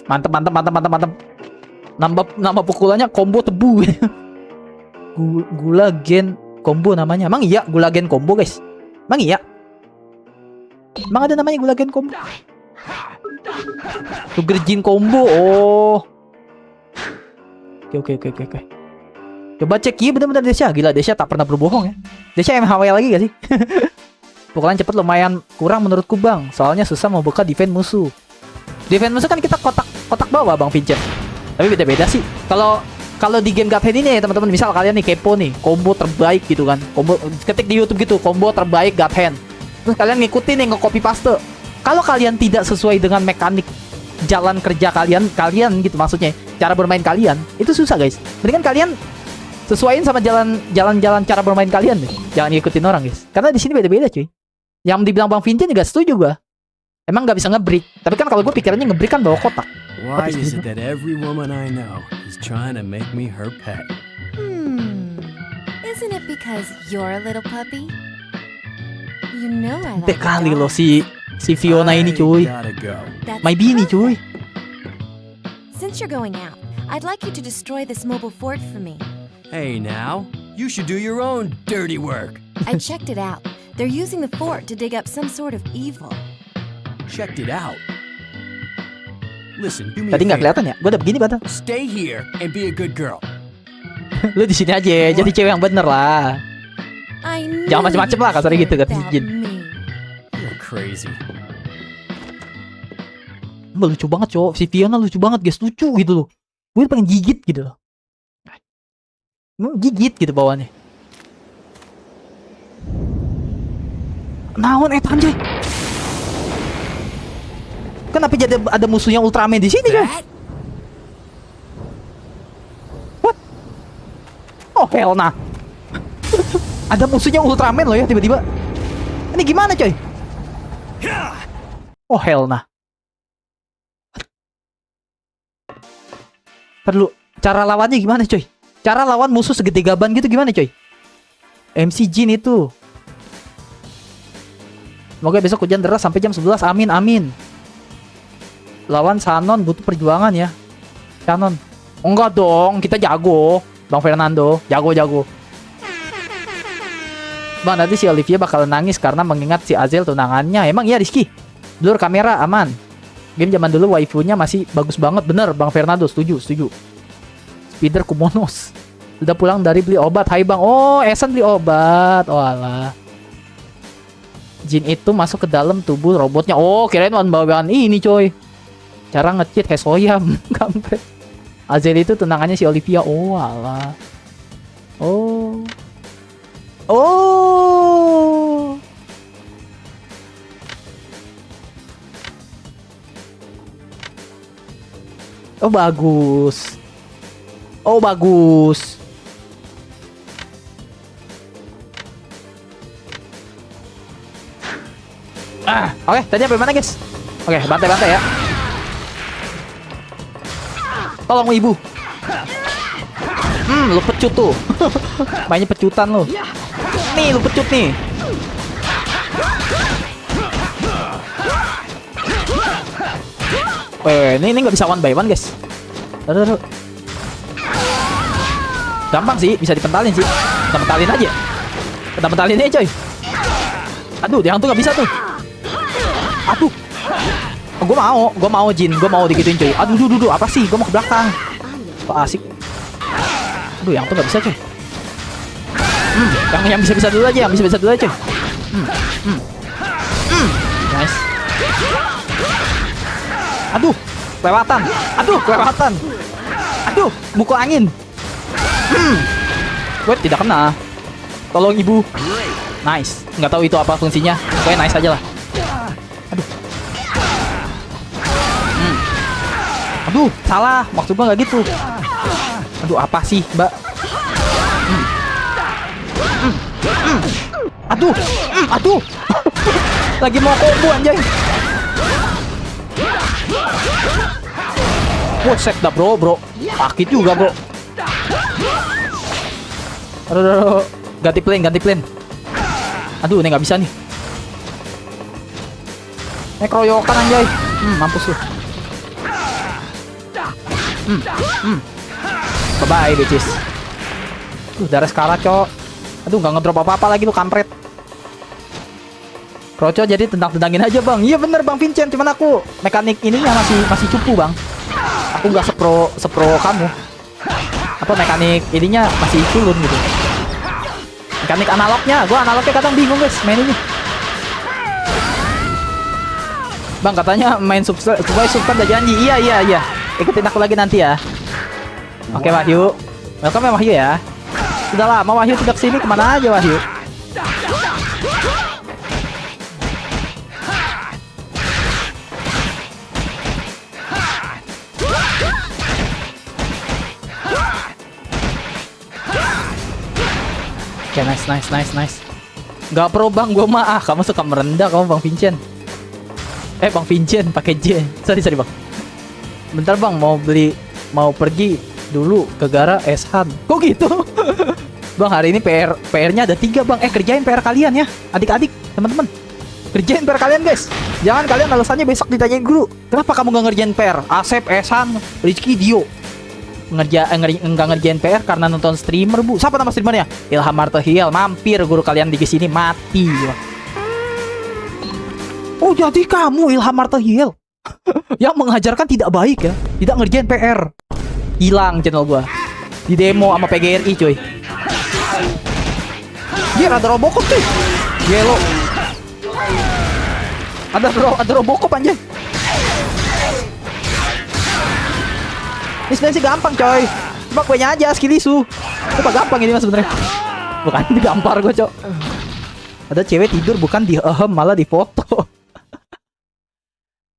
Mantep. Nambah pukulannya combo tebu. Gula gen combo namanya. Emang iya gula gen combo guys? Emang iya? Emang ada namanya gula gen combo? Sugar Jin combo. Oh. Oke. Coba cek iya bener-bener Desya. Gila Desya tak pernah berbohong ya. Desya MHW lagi gak sih? Pukulan cepet lumayan kurang menurutku bang. Soalnya susah membuka defense musuh. Defense musuh kan kita kotak bawah bang Vincent. Tapi beda-beda sih. Kalau di game God Hand ini ya teman-teman, misal kalian nih kepo nih, combo terbaik gitu kan. Combo ketik di YouTube gitu, combo terbaik God Hand. Terus kalian ngikutin nih, nge-copy paste. Kalau kalian tidak sesuai dengan mekanik jalan kerja kalian gitu maksudnya, cara bermain kalian, itu susah guys. Mendingan kalian sesuaiin sama jalan cara bermain kalian deh. Jangan ngikutin orang guys. Karena di sini beda-beda cuy. Yang dibilang Bang Vincent juga setuju gua. Emang nggak bisa nge-break. Tapi kan kalau gue pikirannya nge-break kan bawa kotak. Why is it that every woman I know is trying to make me her pet? Isn't it because you're a little puppy? You know I like Kali loh dogs. si Fiona ini cuy. Gotta go. That's My Beanie cuy. Since you're going out, I'd like you to destroy this mobile fort for me. Hey now, you should do your own dirty work. I checked it out. They're using the fort to dig up some sort of evil. Checked it out. Listen, do me Tadi a nggak favor. kelihatan ya? Gue udah begini padahal. Stay here and be a good girl. Lu di sini aja, jadi cewek yang bener lah. I knew Jangan macem-macem lah, you kasarnya gitu, cared kata si about Jin. me. You're crazy. Lucu banget cowok, si Fiona lucu banget guys, lucu gitu loh. Gue pengen gigit gitu loh. Gigit gitu bawaannya. Naon anjay. Kenapa jadi ada musuhnya Ultraman di sini kan? What? Oh hell nah. Ada musuhnya Ultraman loh ya tiba-tiba. Ini gimana coy? Oh hell nah. Perlu cara lawannya gimana coy? Cara lawan musuh segede gaban gitu gimana coy? MC Jin itu. Semoga besok hujan deras sampai jam 11. Amin amin. Lawan Shannon butuh perjuangan ya. Shannon. Enggak dong, kita jago. Bang Fernando, jago. Bang, nanti si Olivia bakal nangis karena mengingat si Azel tunangannya. Emang iya Rizky? Blur kamera aman. Game zaman dulu waifunya masih bagus banget. Bener Bang Fernando, setuju. Spider Kumonos. Udah pulang dari beli obat. Hai Bang. Oh, Esan beli obat. Oh alah. Jin itu masuk ke dalam tubuh robotnya. Oh, kirain bawaan ini coy. Cara nge-cheat Hesoyam. Kampret. Azel itu tunangannya si Olivia. Oh alah. Oh. Oh bagus. Oke, tadi sampai mana guys? Oke, bantai ya. Tolong ibu. Lu pecut tuh. Mainnya pecutan lu. Nih, lu pecut nih. Ini nggak bisa one by one guys. Aduh. Gampang sih, bisa dipentalin sih. Kita pentalin aja. Kita pentalin aja coy. Aduh, yang tuh nggak bisa tuh. Aduh. Gue mau Jin, gue mau digituin coy. Aduh, apa sih? Gue mau ke belakang. Kok asik. Aduh, yang tuh nggak bisa coy. Yang bisa dulu aja, coy. Nice. Aduh, kelewatan. Aduh, mukul angin. Gue tidak kena. Tolong ibu. Nice. Nggak tahu itu apa fungsinya. Pokoknya nice aja lah. Aduh, salah. Maksud gue nggak gitu. Aduh, apa sih, Mbak? Aduh. Lagi mau combo anjay. Set dah bro. Sakit juga bro. Aduh. Ganti plan. Aduh, ini nggak bisa nih. Ini keroyokan anjay. Mampus lu. Bye-bye bitches. Darah sekarat cok. Aduh, nggak ngedrop apa-apa lagi lu kampret. Kroco jadi tendang-tendangin aja bang. Iya bener bang Vincent, cuman aku mekanik ininya masih cupu bang. Aku nggak sepro kamu. Apa mekanik ininya masih culun gitu. Mekanik analognya, gue analognya kadang bingung guys main ini. Bang katanya main subscribe udah janji. Iya. Ikutin aku lagi nanti ya. Oke Wahyu. Welcome ya Wahyu ya. Sudah lama Wahyu tidak kesini, kemana aja Wahyu? Oke, nice. Gak pro bang, gue mah kamu suka merendah kamu bang Vincent. Bang Vincent pakai J. Sorry bang. Bentar bang, mau pergi dulu ke Gara Eshan. Kok gitu? Bang hari ini PR-nya ada 3 bang. Kerjain PR kalian ya, adik-adik, teman-teman. Kerjain PR kalian guys. Jangan kalian alasannya besok ditanyain guru. Kenapa kamu gak ngerjain PR? Asep, Eshan, Rizky, Dio. Nggak ngerjain PR karena nonton streamer bu. Siapa nama streamernya? Ilham Martahiel. Mampir guru kalian di sini mati. Oh jadi kamu Ilham Martahiel? yang mengajarkan tidak baik ya, tidak ngerjain PR. Hilang channel gua. Di demo sama PGRI coy. Dia ada Robocop cuy. Yellow. Ada Robocop anjay. Ini sebenarnya sih gampang coy. Cuma gue aja skill isu. Coba gampang ini mas sebenarnya. Bukan digampar gue cok. Ada cewek tidur bukan malah difoto.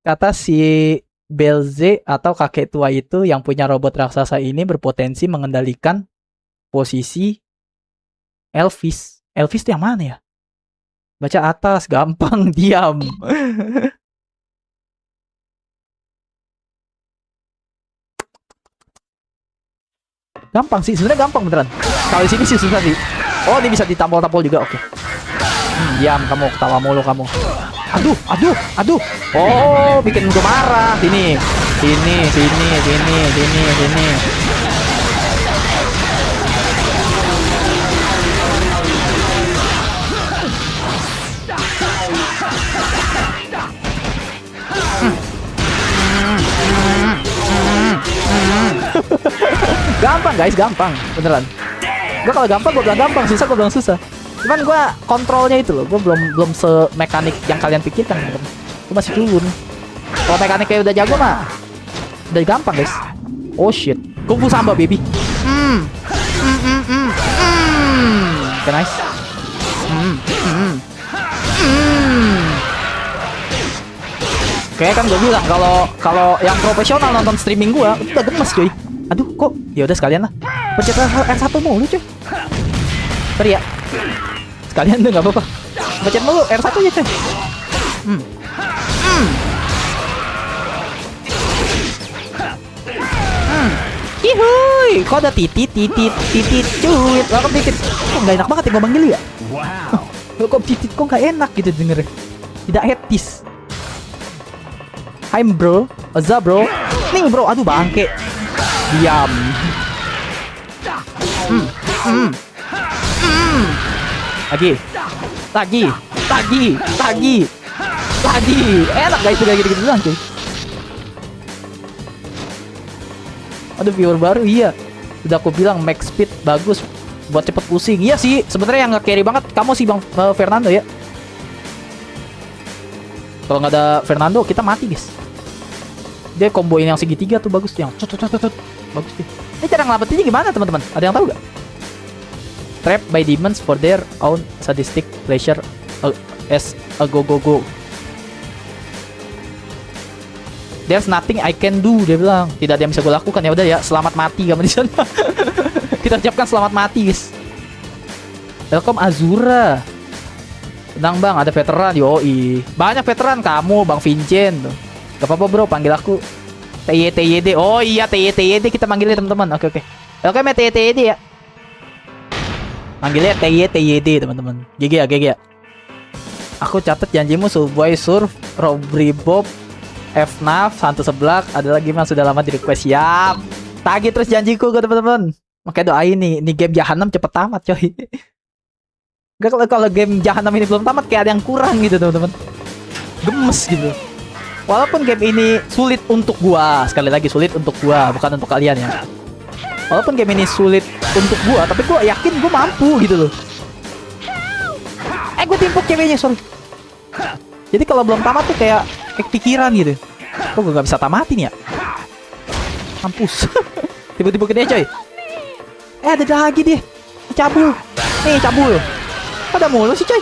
Kata si Belze atau kakek tua itu yang punya robot raksasa ini berpotensi mengendalikan posisi Elvis. Elvis itu yang mana ya? Baca atas, gampang, diam. Gampang sih, sebenarnya gampang beneran. Kalau di sini sih susah sih. Oh, ini bisa ditampol-tampol juga, oke. Diam kamu, ketawa mulu kamu. Aduh. Oh, bikin gue marah. Sini. Gampang guys, gampang beneran. Gue kalau gampang gue bilang gampang, susah gue bilang susah. Cuman gue kontrolnya itu loh, gue belum semekanik yang kalian pikirkan. Gue masih turun. Kalau mekaniknya udah jago mah udah gampang guys. Oh shit, Kung Fu Samba baby. Okay, nice. Kayak kan gue bilang kalau yang profesional nonton streaming gue itu udah gemes cuy. Aduh kok ya udah sekalian lah. Pencet R1 mulu cuy. Sorry ya. Sekalian tuh nggak apa-apa. Pencet mulu R1 aja cuy. Ihuy, kok ada titit cuit. Kok dikit. Kok nggak enak banget ya ngomong gini ya? Wow. Kok titit kok nggak enak gitu dengernya. Tidak etis. Hi bro, Azza bro. Nih bro, aduh bangke. Diam. Lagi. Enak guys udah gitu-gitu doang cuy. Aduh viewer baru iya. Udah aku bilang max speed bagus buat cepet pusing. Iya sih, sebenarnya yang nge-carry banget kamu sih Bang Fernando ya. Kalau nggak ada Fernando kita mati guys. Dia comboin yang segitiga tuh bagus, yang bagus tuh. Ini cara ngelapetinnya gimana teman-teman? Ada yang tahu gak? Trapped by demons for their own sadistic pleasure as a go. There's nothing I can do, dia bilang. Tidak ada yang bisa gue lakukan. Ya udah ya, selamat mati kamu di sana. Kita ucapkan selamat mati guys. Welcome Azura. Tenang bang, ada veteran. Yoi, banyak veteran kamu, Bang Vincent. Gak apa-apa bro, panggil aku TYD. Oh iya TYD kita manggilnya teman-teman. Oke. Oke, TYD ya. Manggilnya TYD teman-teman. GG ya. Aku catat janjimu Subway Surf, Robri Bob, FNAF, Santu Seblak. Ada lagi yang sudah lama di request. Siap. Tagih terus janjiku ke teman-teman. Makanya doain nih game Jahanam cepet tamat coy. Gak, kalau game Jahanam ini belum tamat kayak ada yang kurang gitu teman-teman. Gemes gitu. Walaupun game ini sulit untuk gua, sekali lagi sulit untuk gua, bukan untuk kalian ya. Walaupun game ini sulit untuk gua, tapi gua yakin gua mampu gitu loh. Gua timpuk ceweknya, sorry. Jadi kalau belum tamat tuh kayak pikiran gitu. Kok gua gak bisa tamatin ya? Mampus. Tiba-tiba gede coy. Ada lagi dia. Cabul. Nih cabul. Ada mulu sih coy.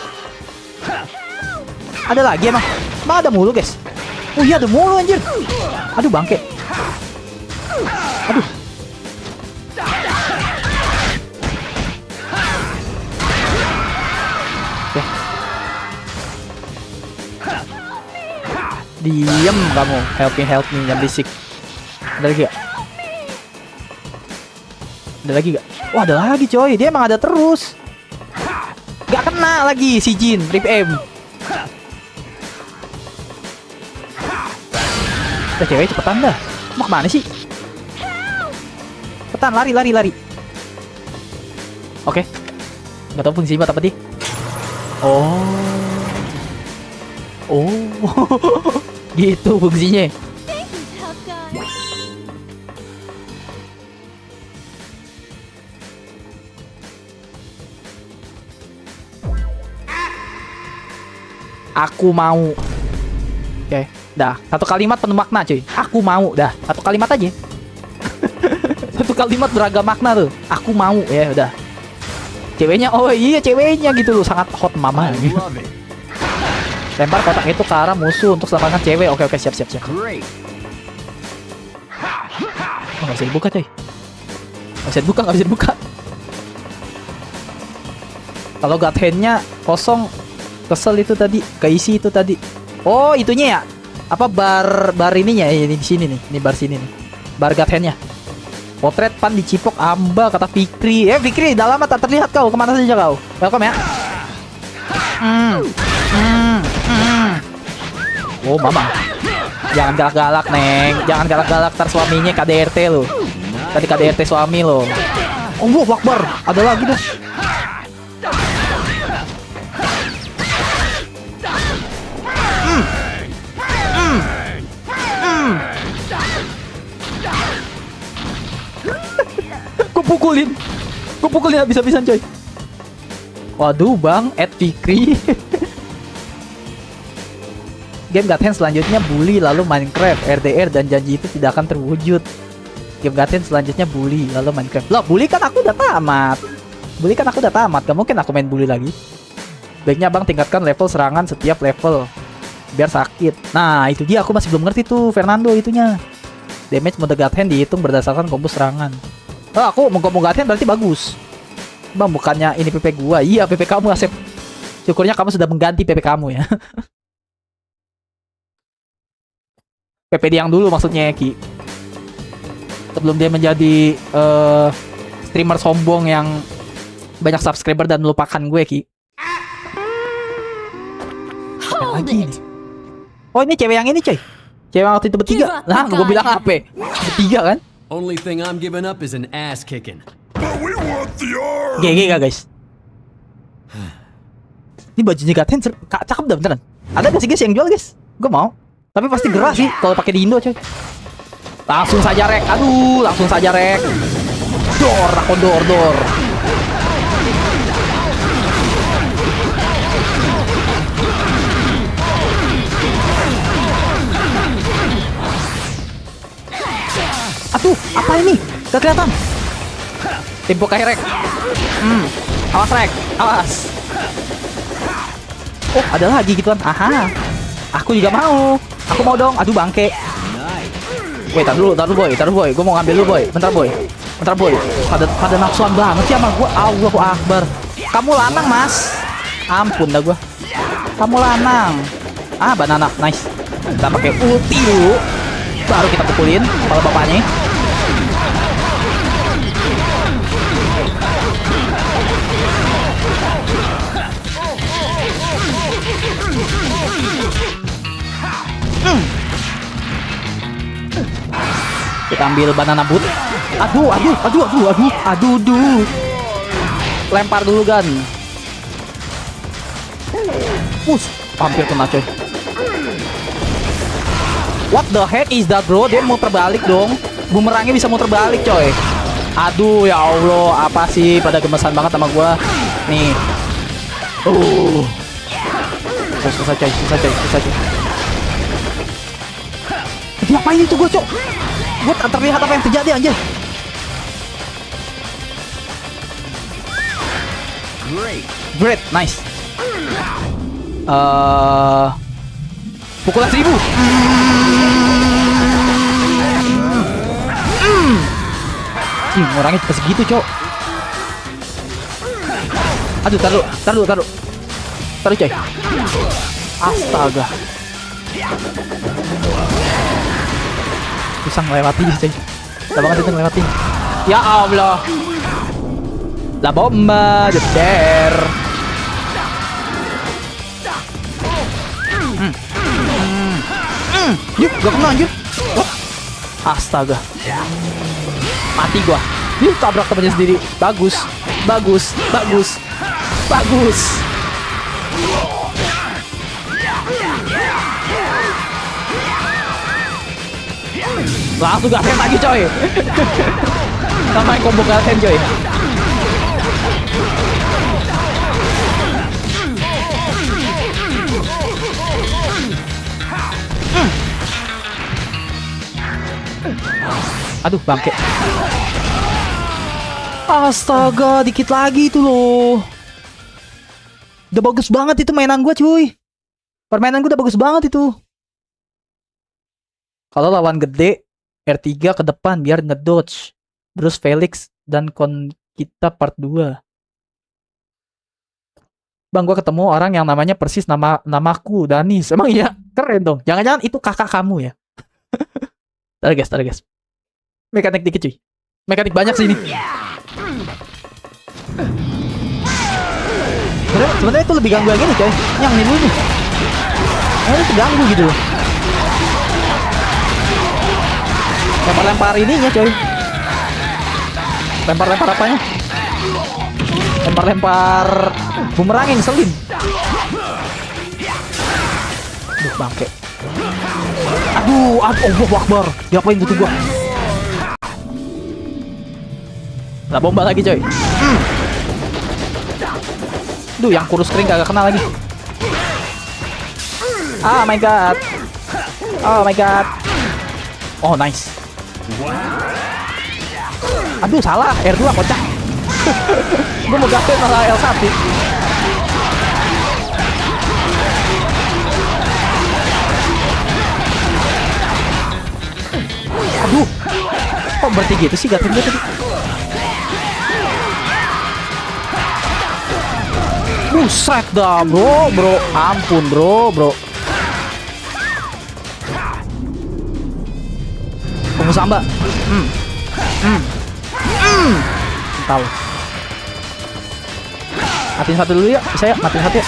Ada lagi emang. Emang ada mulu guys. Oh iya ada mulu anjir. Aduh bangke. Aduh. Oke. Diam kamu. Help me jangan berisik. Ada lagi gak? Ada lagi gak? Wah ada lagi coy. Dia emang ada terus. Gak kena lagi si Jin. Rip M. Udah cewek cepetan dah. Mau kemana sih? Cepetan lari. Oke. Gak tau fungsi apa dia. Oh. Gitu fungsinya. Thank you, tough guy. Aku mau. Oke, dah. Satu kalimat penuh makna, cuy. Aku mau, dah. Satu kalimat aja. Satu kalimat beragam makna tuh. Aku mau, ya udah. Ceweknya, oh iya ceweknya gitu loh, sangat hot mama. Love it. Lempar kotak itu ke arah musuh untuk selamatkan cewek. Oke, siap. Great. Oh, nggak bisa dibuka, coy. Nggak bisa dibuka. Kalau God hand-nya kosong, kesel itu tadi, keisi itu tadi. Oh, itunya ya? Apa bar ininya? Ini di sini nih. Ini bar sini nih. Bar God hand-nya. Potret pan dicipok amba kata Fikri. Fikri, dalam tak terlihat kau. Kemana saja kau? Welcome ya. Oh, mama. Jangan galak-galak, Neng. Jangan galak-galak, ntar suaminya KDRT lo. Tadi KDRT suami lo. Oh, wow, Akbar. Ada lagi dong. Gue pukulin habis-habisan, coy. Waduh, Bang, Fikri. Game God Hand selanjutnya bully, lalu Minecraft, RDR, dan janji itu tidak akan terwujud. Game God Hand selanjutnya bully, lalu Minecraft. Loh, bully kan aku udah tamat. Gak mungkin aku main bully lagi. Baiknya Bang tingkatkan level serangan setiap level, biar sakit. Nah, itu dia, aku masih belum ngerti tuh, Fernando, itunya. Damage mode God Hand dihitung berdasarkan combo serangan. Oh, aku mau combo God Hand berarti bagus. Bang, bukannya ini PP gua. Iya, PP kamu, Asep. Syukurnya kamu sudah mengganti PP kamu ya. PP dia yang dulu maksudnya, Ki. Sebelum dia menjadi streamer sombong yang banyak subscriber dan melupakan gue, Ki. Hold Lagi. it. Oh, ini cewek yang ini, coy. Cewek yang waktu itu bertiga. Nah, gue bilang apa? Bertiga kan? Only thing I'm giving up is an ass kicking. But we want the arm! GG gak, guys? Ini bajunya Gaten cakep dah beneran. Ada gak sih, guys, yang jual, guys? Gue mau. Tapi pasti gerah sih kalau pakai di Indo, coy. Langsung saja rek. Aduh, langsung saja rek. Dor, aku dor. Aduh, apa ini? Gak kelihatan. Tempo kayak rek. Awas rek, awas. Oh, ada lagi gituan. Aha. Aku juga mau. Aku mau dong. Aduh, bangke. Woi, tar dulu boy. Gue mau ngambil dulu boy. Bentar boy. Pada nafsuan banget sih sama gue. Allahu Akbar. Kamu lanang, Mas. Ampun dah gue. Kamu lanang. Ah, banana. Nice. Kita pakai ulti dulu. Baru kita pukulin kepala bapaknya. Kita ambil banana boot. Aduh. Lempar dulu kan. Hampir kena, coy. What the heck is that, bro? Dia muter balik dong. Bumerangnya bisa muter balik, coy. Aduh, ya Allah, apa sih? Pada gemesan banget sama gua. Nih. Susah, coy. Ngapain itu gua, cok? Gua tak terlihat apa yang terjadi, anjir. Great, nice. Pukulan 1000. Orangnya cepet segitu, cok. Aduh, taruh. Taruh, coy. Astaga. Susah ngelewatin, coy. Susah banget itu ngelewatin. Ya Allah. La bomba, jeder. Yuk, gak kena anjir. Astaga. Mati gua. Yuk, tabrak temannya sendiri. Bagus. Langsung gasen lagi coy. Namanya combo gasen coy. Aduh bangke. Astaga, dikit lagi itu loh. Udah bagus banget itu mainan gue cuy. Permainan gue udah bagus banget itu. Kalau lawan gede, R3 ke depan biar ngedodge. Terus Felix dan kita part 2. Bang, gue ketemu orang yang namanya persis namaku, Danis. Emang iya? Keren dong. Jangan-jangan itu kakak kamu ya? Tar guys. Mekanik dikit cuy. Mekanik banyak sih ini. Sebenarnya itu lebih ganggu yang ini coy. Yang ini dulu nih. Ini ganggu gitu. Lempar-lempar ininya coy. Lempar-lempar apanya? Lempar-lempar bumerang yang ngeselin. Aduh bangke. Aduh, Allahu Akbar. Diapain gitu gua? Lah bomba lagi coy. Duh, yang kurus kering kagak kena lagi. Oh my god. Oh nice. Aduh salah, R2 kocak. Gue mau gatel malah L1. Aduh, kok berarti gitu sih gatel gue tadi. Buset dah bro, ampun bro. Pengusaha mbak. Tahu. Matiin satu dulu ya, bisa ya, matiin satu ya.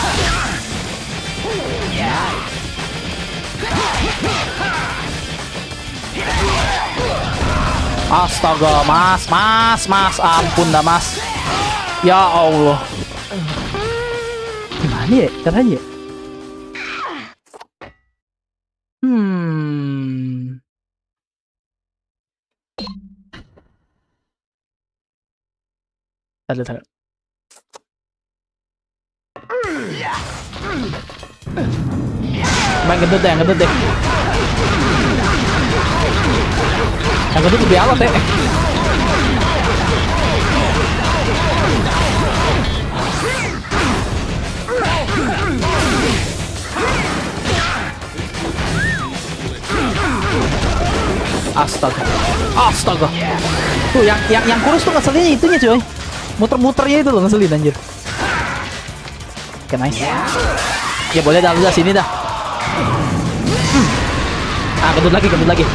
Astaga, mas, ampun dah mas. Ya Allah. Gimana ya caranya? Taruh. Main gendut deh. Yang gendut lebih alot ya. Astaga. Tuh yang kurus tuh ngeselinnya itunya coy. Muter-muternya itu loh ngeselin anjir. Oke nice. Ya boleh dah, udah sini dah. Gendut lagi.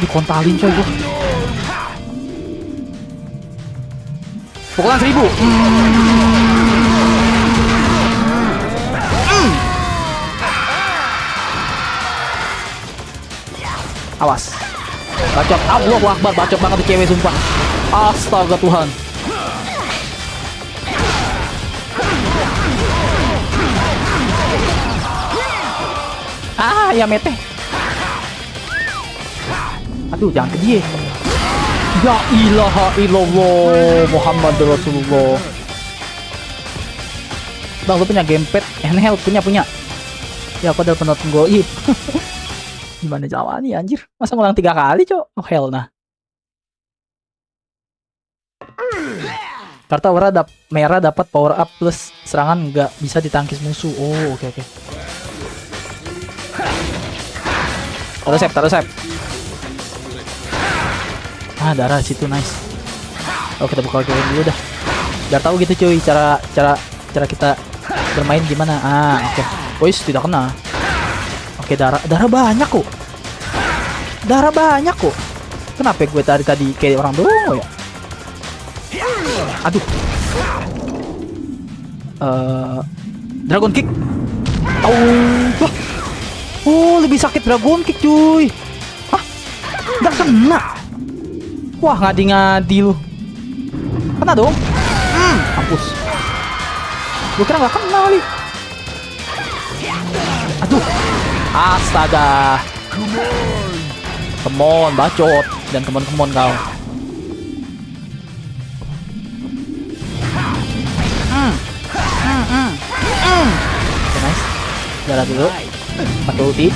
Dikontalin coy gua. Pukulan 1000. Awas. Bacot. Allahu Akbar, bacot banget di cewek sumpah. Astaga Tuhan. Ya mete. Aduh, jangan ke dia. Ya ilaha illallah Muhammad Rasulullah. Bang, lu punya gamepad handheld? Punya. Ya aku udah penonton goib. Gimana jawabannya anjir? Masa ngulang 3 kali cok? Oh hell nah. Kartu merah dapat power up plus serangan nggak bisa ditangkis musuh. Oh oke. Taruh save. Darah situ nice. Oh kita buka game dulu dah. Biar tahu gitu cuy cara kita bermain gimana. Oke. Wis tidak kena. Oke, darah banyak kok. Kenapa gue tadi kayak orang dongo ya? Aduh. Dragon kick. Oh, lebih sakit Dragon Kick cuy. Hah? Gak kena. Wah, ngadi-ngadi lu. Kena dong. Mampus. Gue kira gak kena kali. Aduh. Astaga. Come on, bacot. Dan come on kau. Okay, nice. Darah dulu. Pakai ulti.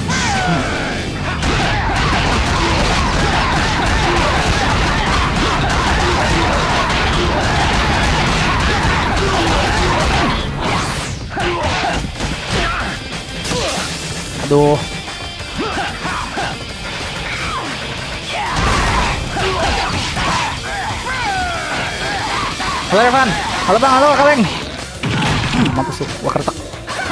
Aduh. Halo Evan. Halo Bang, halo Kaleng. Mampus tuh, wah keretak.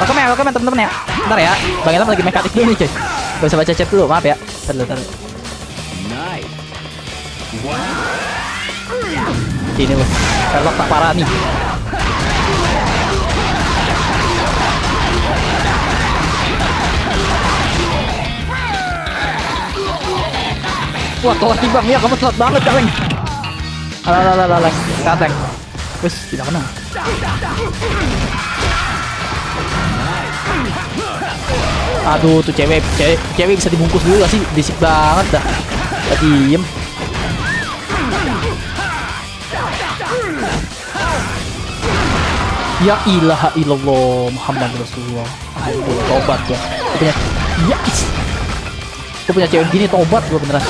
Welcome ya temen-temen ya. Bentar ya, Bang Evan lagi mekanik dulu nih cuy. Gak bisa baca chat dulu, maaf ya. Bentar. Ini loh, Sherlock tak parah nih. Wah, telat nih Bang, ya kamu telat banget Kaleng. Alah, kateng. Wes, tidak kena. Aduh, tuh cewek bisa dibungkus dulu gak sih? Disik banget dah. Diem. Ya ilaha illallah Muhammad Rasulullah. Aduh, tobat ya. Gue punya cewek gini tobat gue beneran.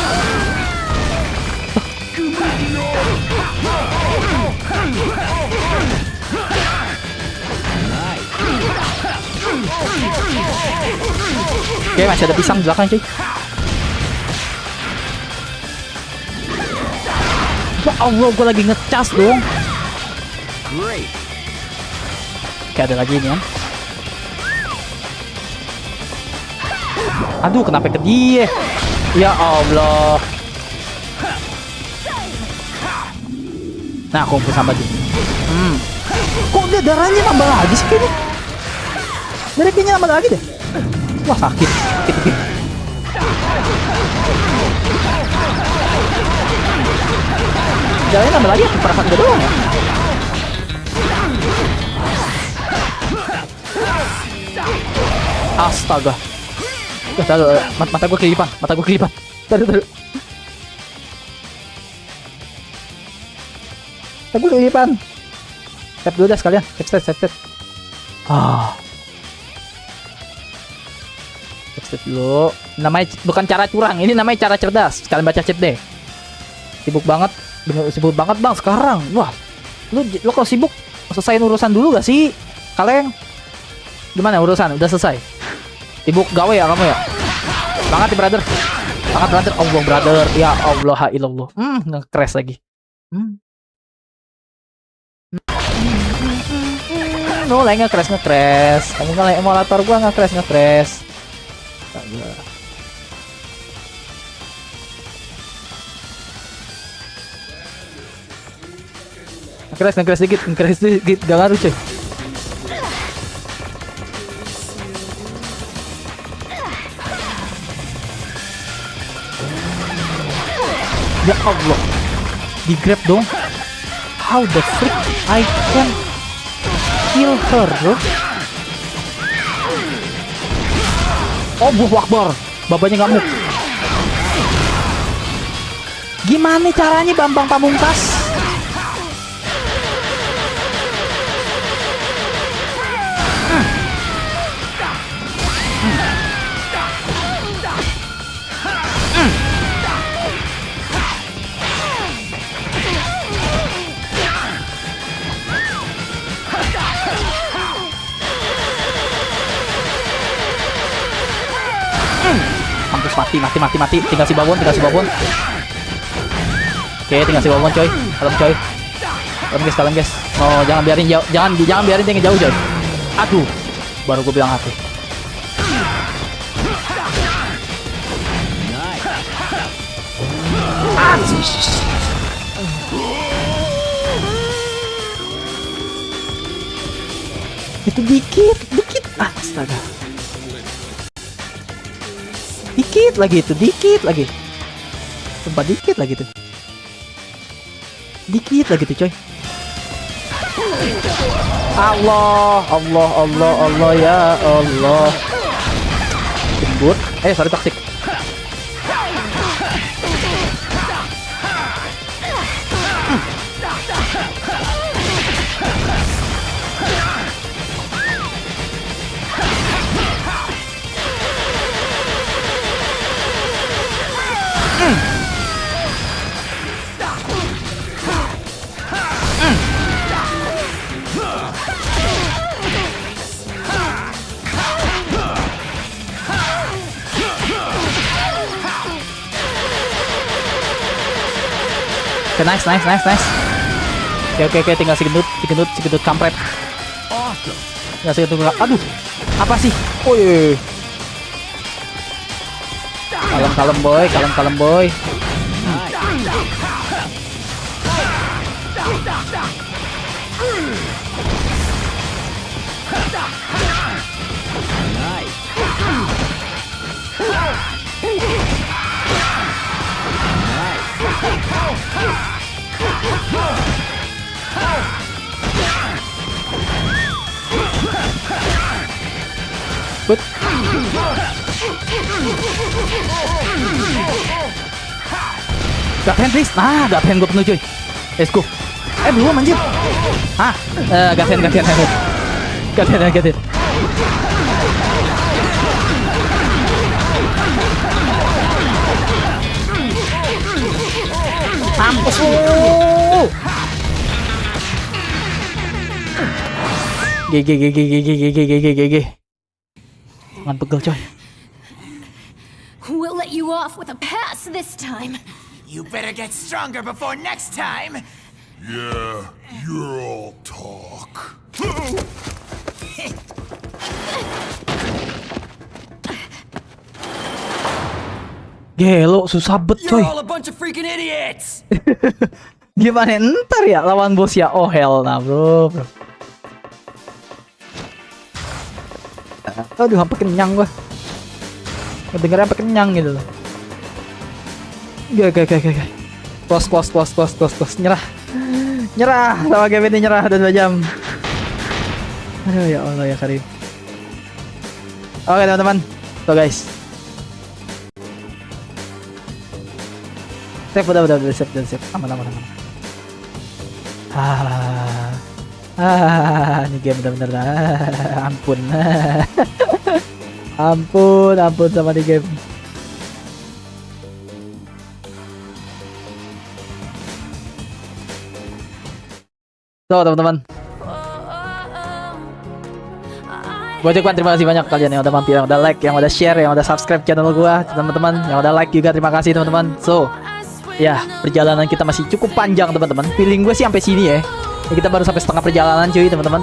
Oke, masih ada pisang di belakang cuy. Ya Allah, gue lagi ngecas dong. Oke, ada lagi ini kan. Aduh, kenapa ke dia? Ya Allah. Nah, kumpul sama dia. Kok dia darahnya nambah lagi sih kayaknya? Darahnya nambah lagi deh. Wah, sakit. Darahnya nambah lagi, perasaan gue doang ya. Astaga. Mata gue kelipan. Taruh. Mata gue kelipan. Tap dulu dah sekalian. Set. Set dulu. Namanya bukan cara curang, ini namanya cara cerdas. Sekalian baca chat deh. Sibuk banget Bang sekarang. Wah, lu kalau sibuk selesaiin urusan dulu gak sih? Kaleng, gimana urusan? Udah selesai? Sibuk gawe ya kamu ya? Semangat ya brother. Allah brother. Ya Allah ilallah. Nge-crash lagi. No, lagi nge-crash. Kamu kan emulator gua nge-crash. Nge-crash dikit, gak ngaruh cuy. Ya Allah, di grab dong. How the frick I can kill her, bro? Oh, Allahu Akbar, babanya ngamuk. Gimana caranya Bambang Pamungkas? Mati. Tinggal si babon. Oke, tinggal si babon coy. Kalem guys. Oh, jangan biarin dia ngejauh coy. Aduh, baru gue bilang hati. Itu dikit. Astaga. dikit lagi itu, dikit lagi. Sumpah dikit lagi tuh. Dikit lagi tuh, coy. Allah, Allah, Allah, Allah, ya Allah. Jembut. Sorry toxic. Oke, nice. Oke, tinggal si gendut kampret. Tinggal si gendut. Aduh, apa sih? Oh iya. Kalem boy. Good. Gak pen please. Nah, gak pen gue penuh cuy. Let's go. Belum anjir. Gak pen. Mampus lu. GG. Tangan pegel coy. We'll let you off with a pass this time. You better get stronger before next time. Yeah, you're all talk. Gelo, susah bet coy. You're all a bunch of freaking idiots! Gimana ntar ya lawan bos ya? Oh hell nah bro. Aduh, sampai kenyang gua. Ngedengernya sampai kenyang gitu loh. Gak. Close. Nyerah sama game ini, nyerah dan 2 jam. Aduh ya Allah ya Karim. Oke teman-teman. So guys. Save udah save. Aman. Ini game bener-bener ampun. ampun sama di game. So teman-teman, gue ucapkan terima kasih banyak kalian yang udah mampir, yang udah like, yang udah share, yang udah subscribe channel gue, teman-teman, yang udah like juga terima kasih teman-teman. So ya, perjalanan kita masih cukup panjang teman-teman. Feeling gue sih sampai sini ya. Kita baru sampai setengah perjalanan cuy teman-teman.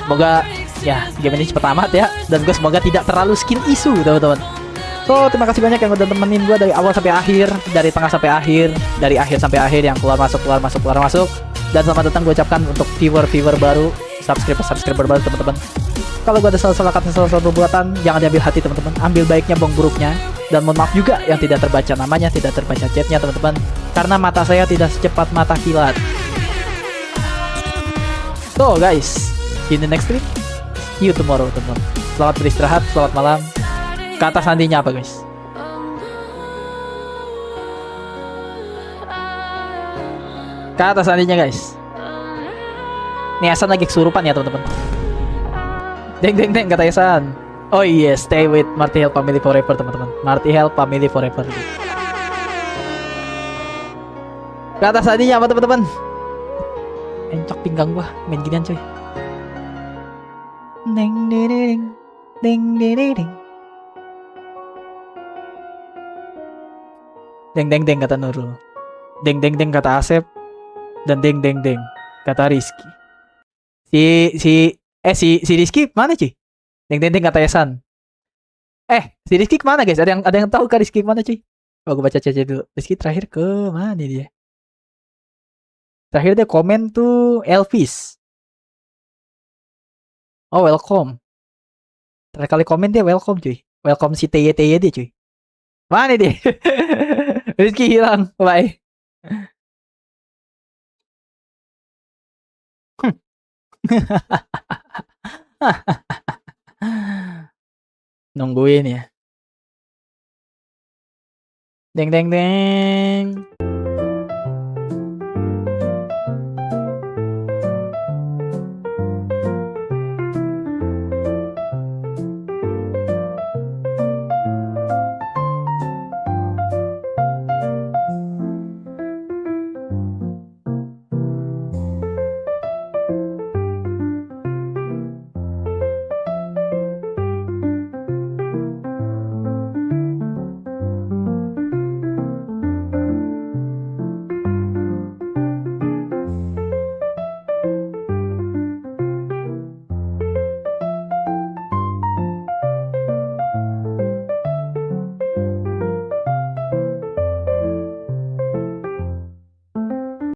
Semoga ya game ini cepet amat ya. Dan gue semoga tidak terlalu skill issue teman-teman. So terima kasih banyak yang udah temenin gue dari awal sampai akhir, dari tengah sampai akhir, dari akhir sampai akhir, yang keluar masuk. Dan selamat datang gue ucapkan untuk viewer baru, subscriber baru teman-teman. Kalau gue ada salah kata, salah perbuatan, jangan diambil hati teman-teman. Ambil baiknya, buang buruknya. Dan mohon maaf juga yang tidak terbaca namanya, tidak terbaca chatnya teman-teman. Karena mata saya tidak secepat mata kilat. So guys, in the next stream, see you tomorrow teman-teman. Selamat beristirahat, selamat malam. Kata sandinya apa guys? Kata sandinya guys. Nih Hasan lagi kesurupan ya teman-teman. Deng kata Hasan. Oh iya, stay with Marty Hell Family Forever teman-teman. Marty Hell Family Forever. Kata sandinya apa teman-teman? Encok pinggang gua main ginian coy. Deng kata Nurul. Deng kata Asep. Dan deng kata Rizky. Si Rizky mana cuy? Deng kata Yasan. Si Rizky kemana guys? Ada yang tahu kan Rizky kemana cuy? Gue baca chat dulu. Rizky terakhir ke mana dia? Terakhir dia komen tuh Elvis. Oh welcome. Terakhir kali komen dia welcome cuy. Welcome si TY dia cuy. Mana dia? Rizky hilang. Bye. Nungguin ya. Deng deng deng.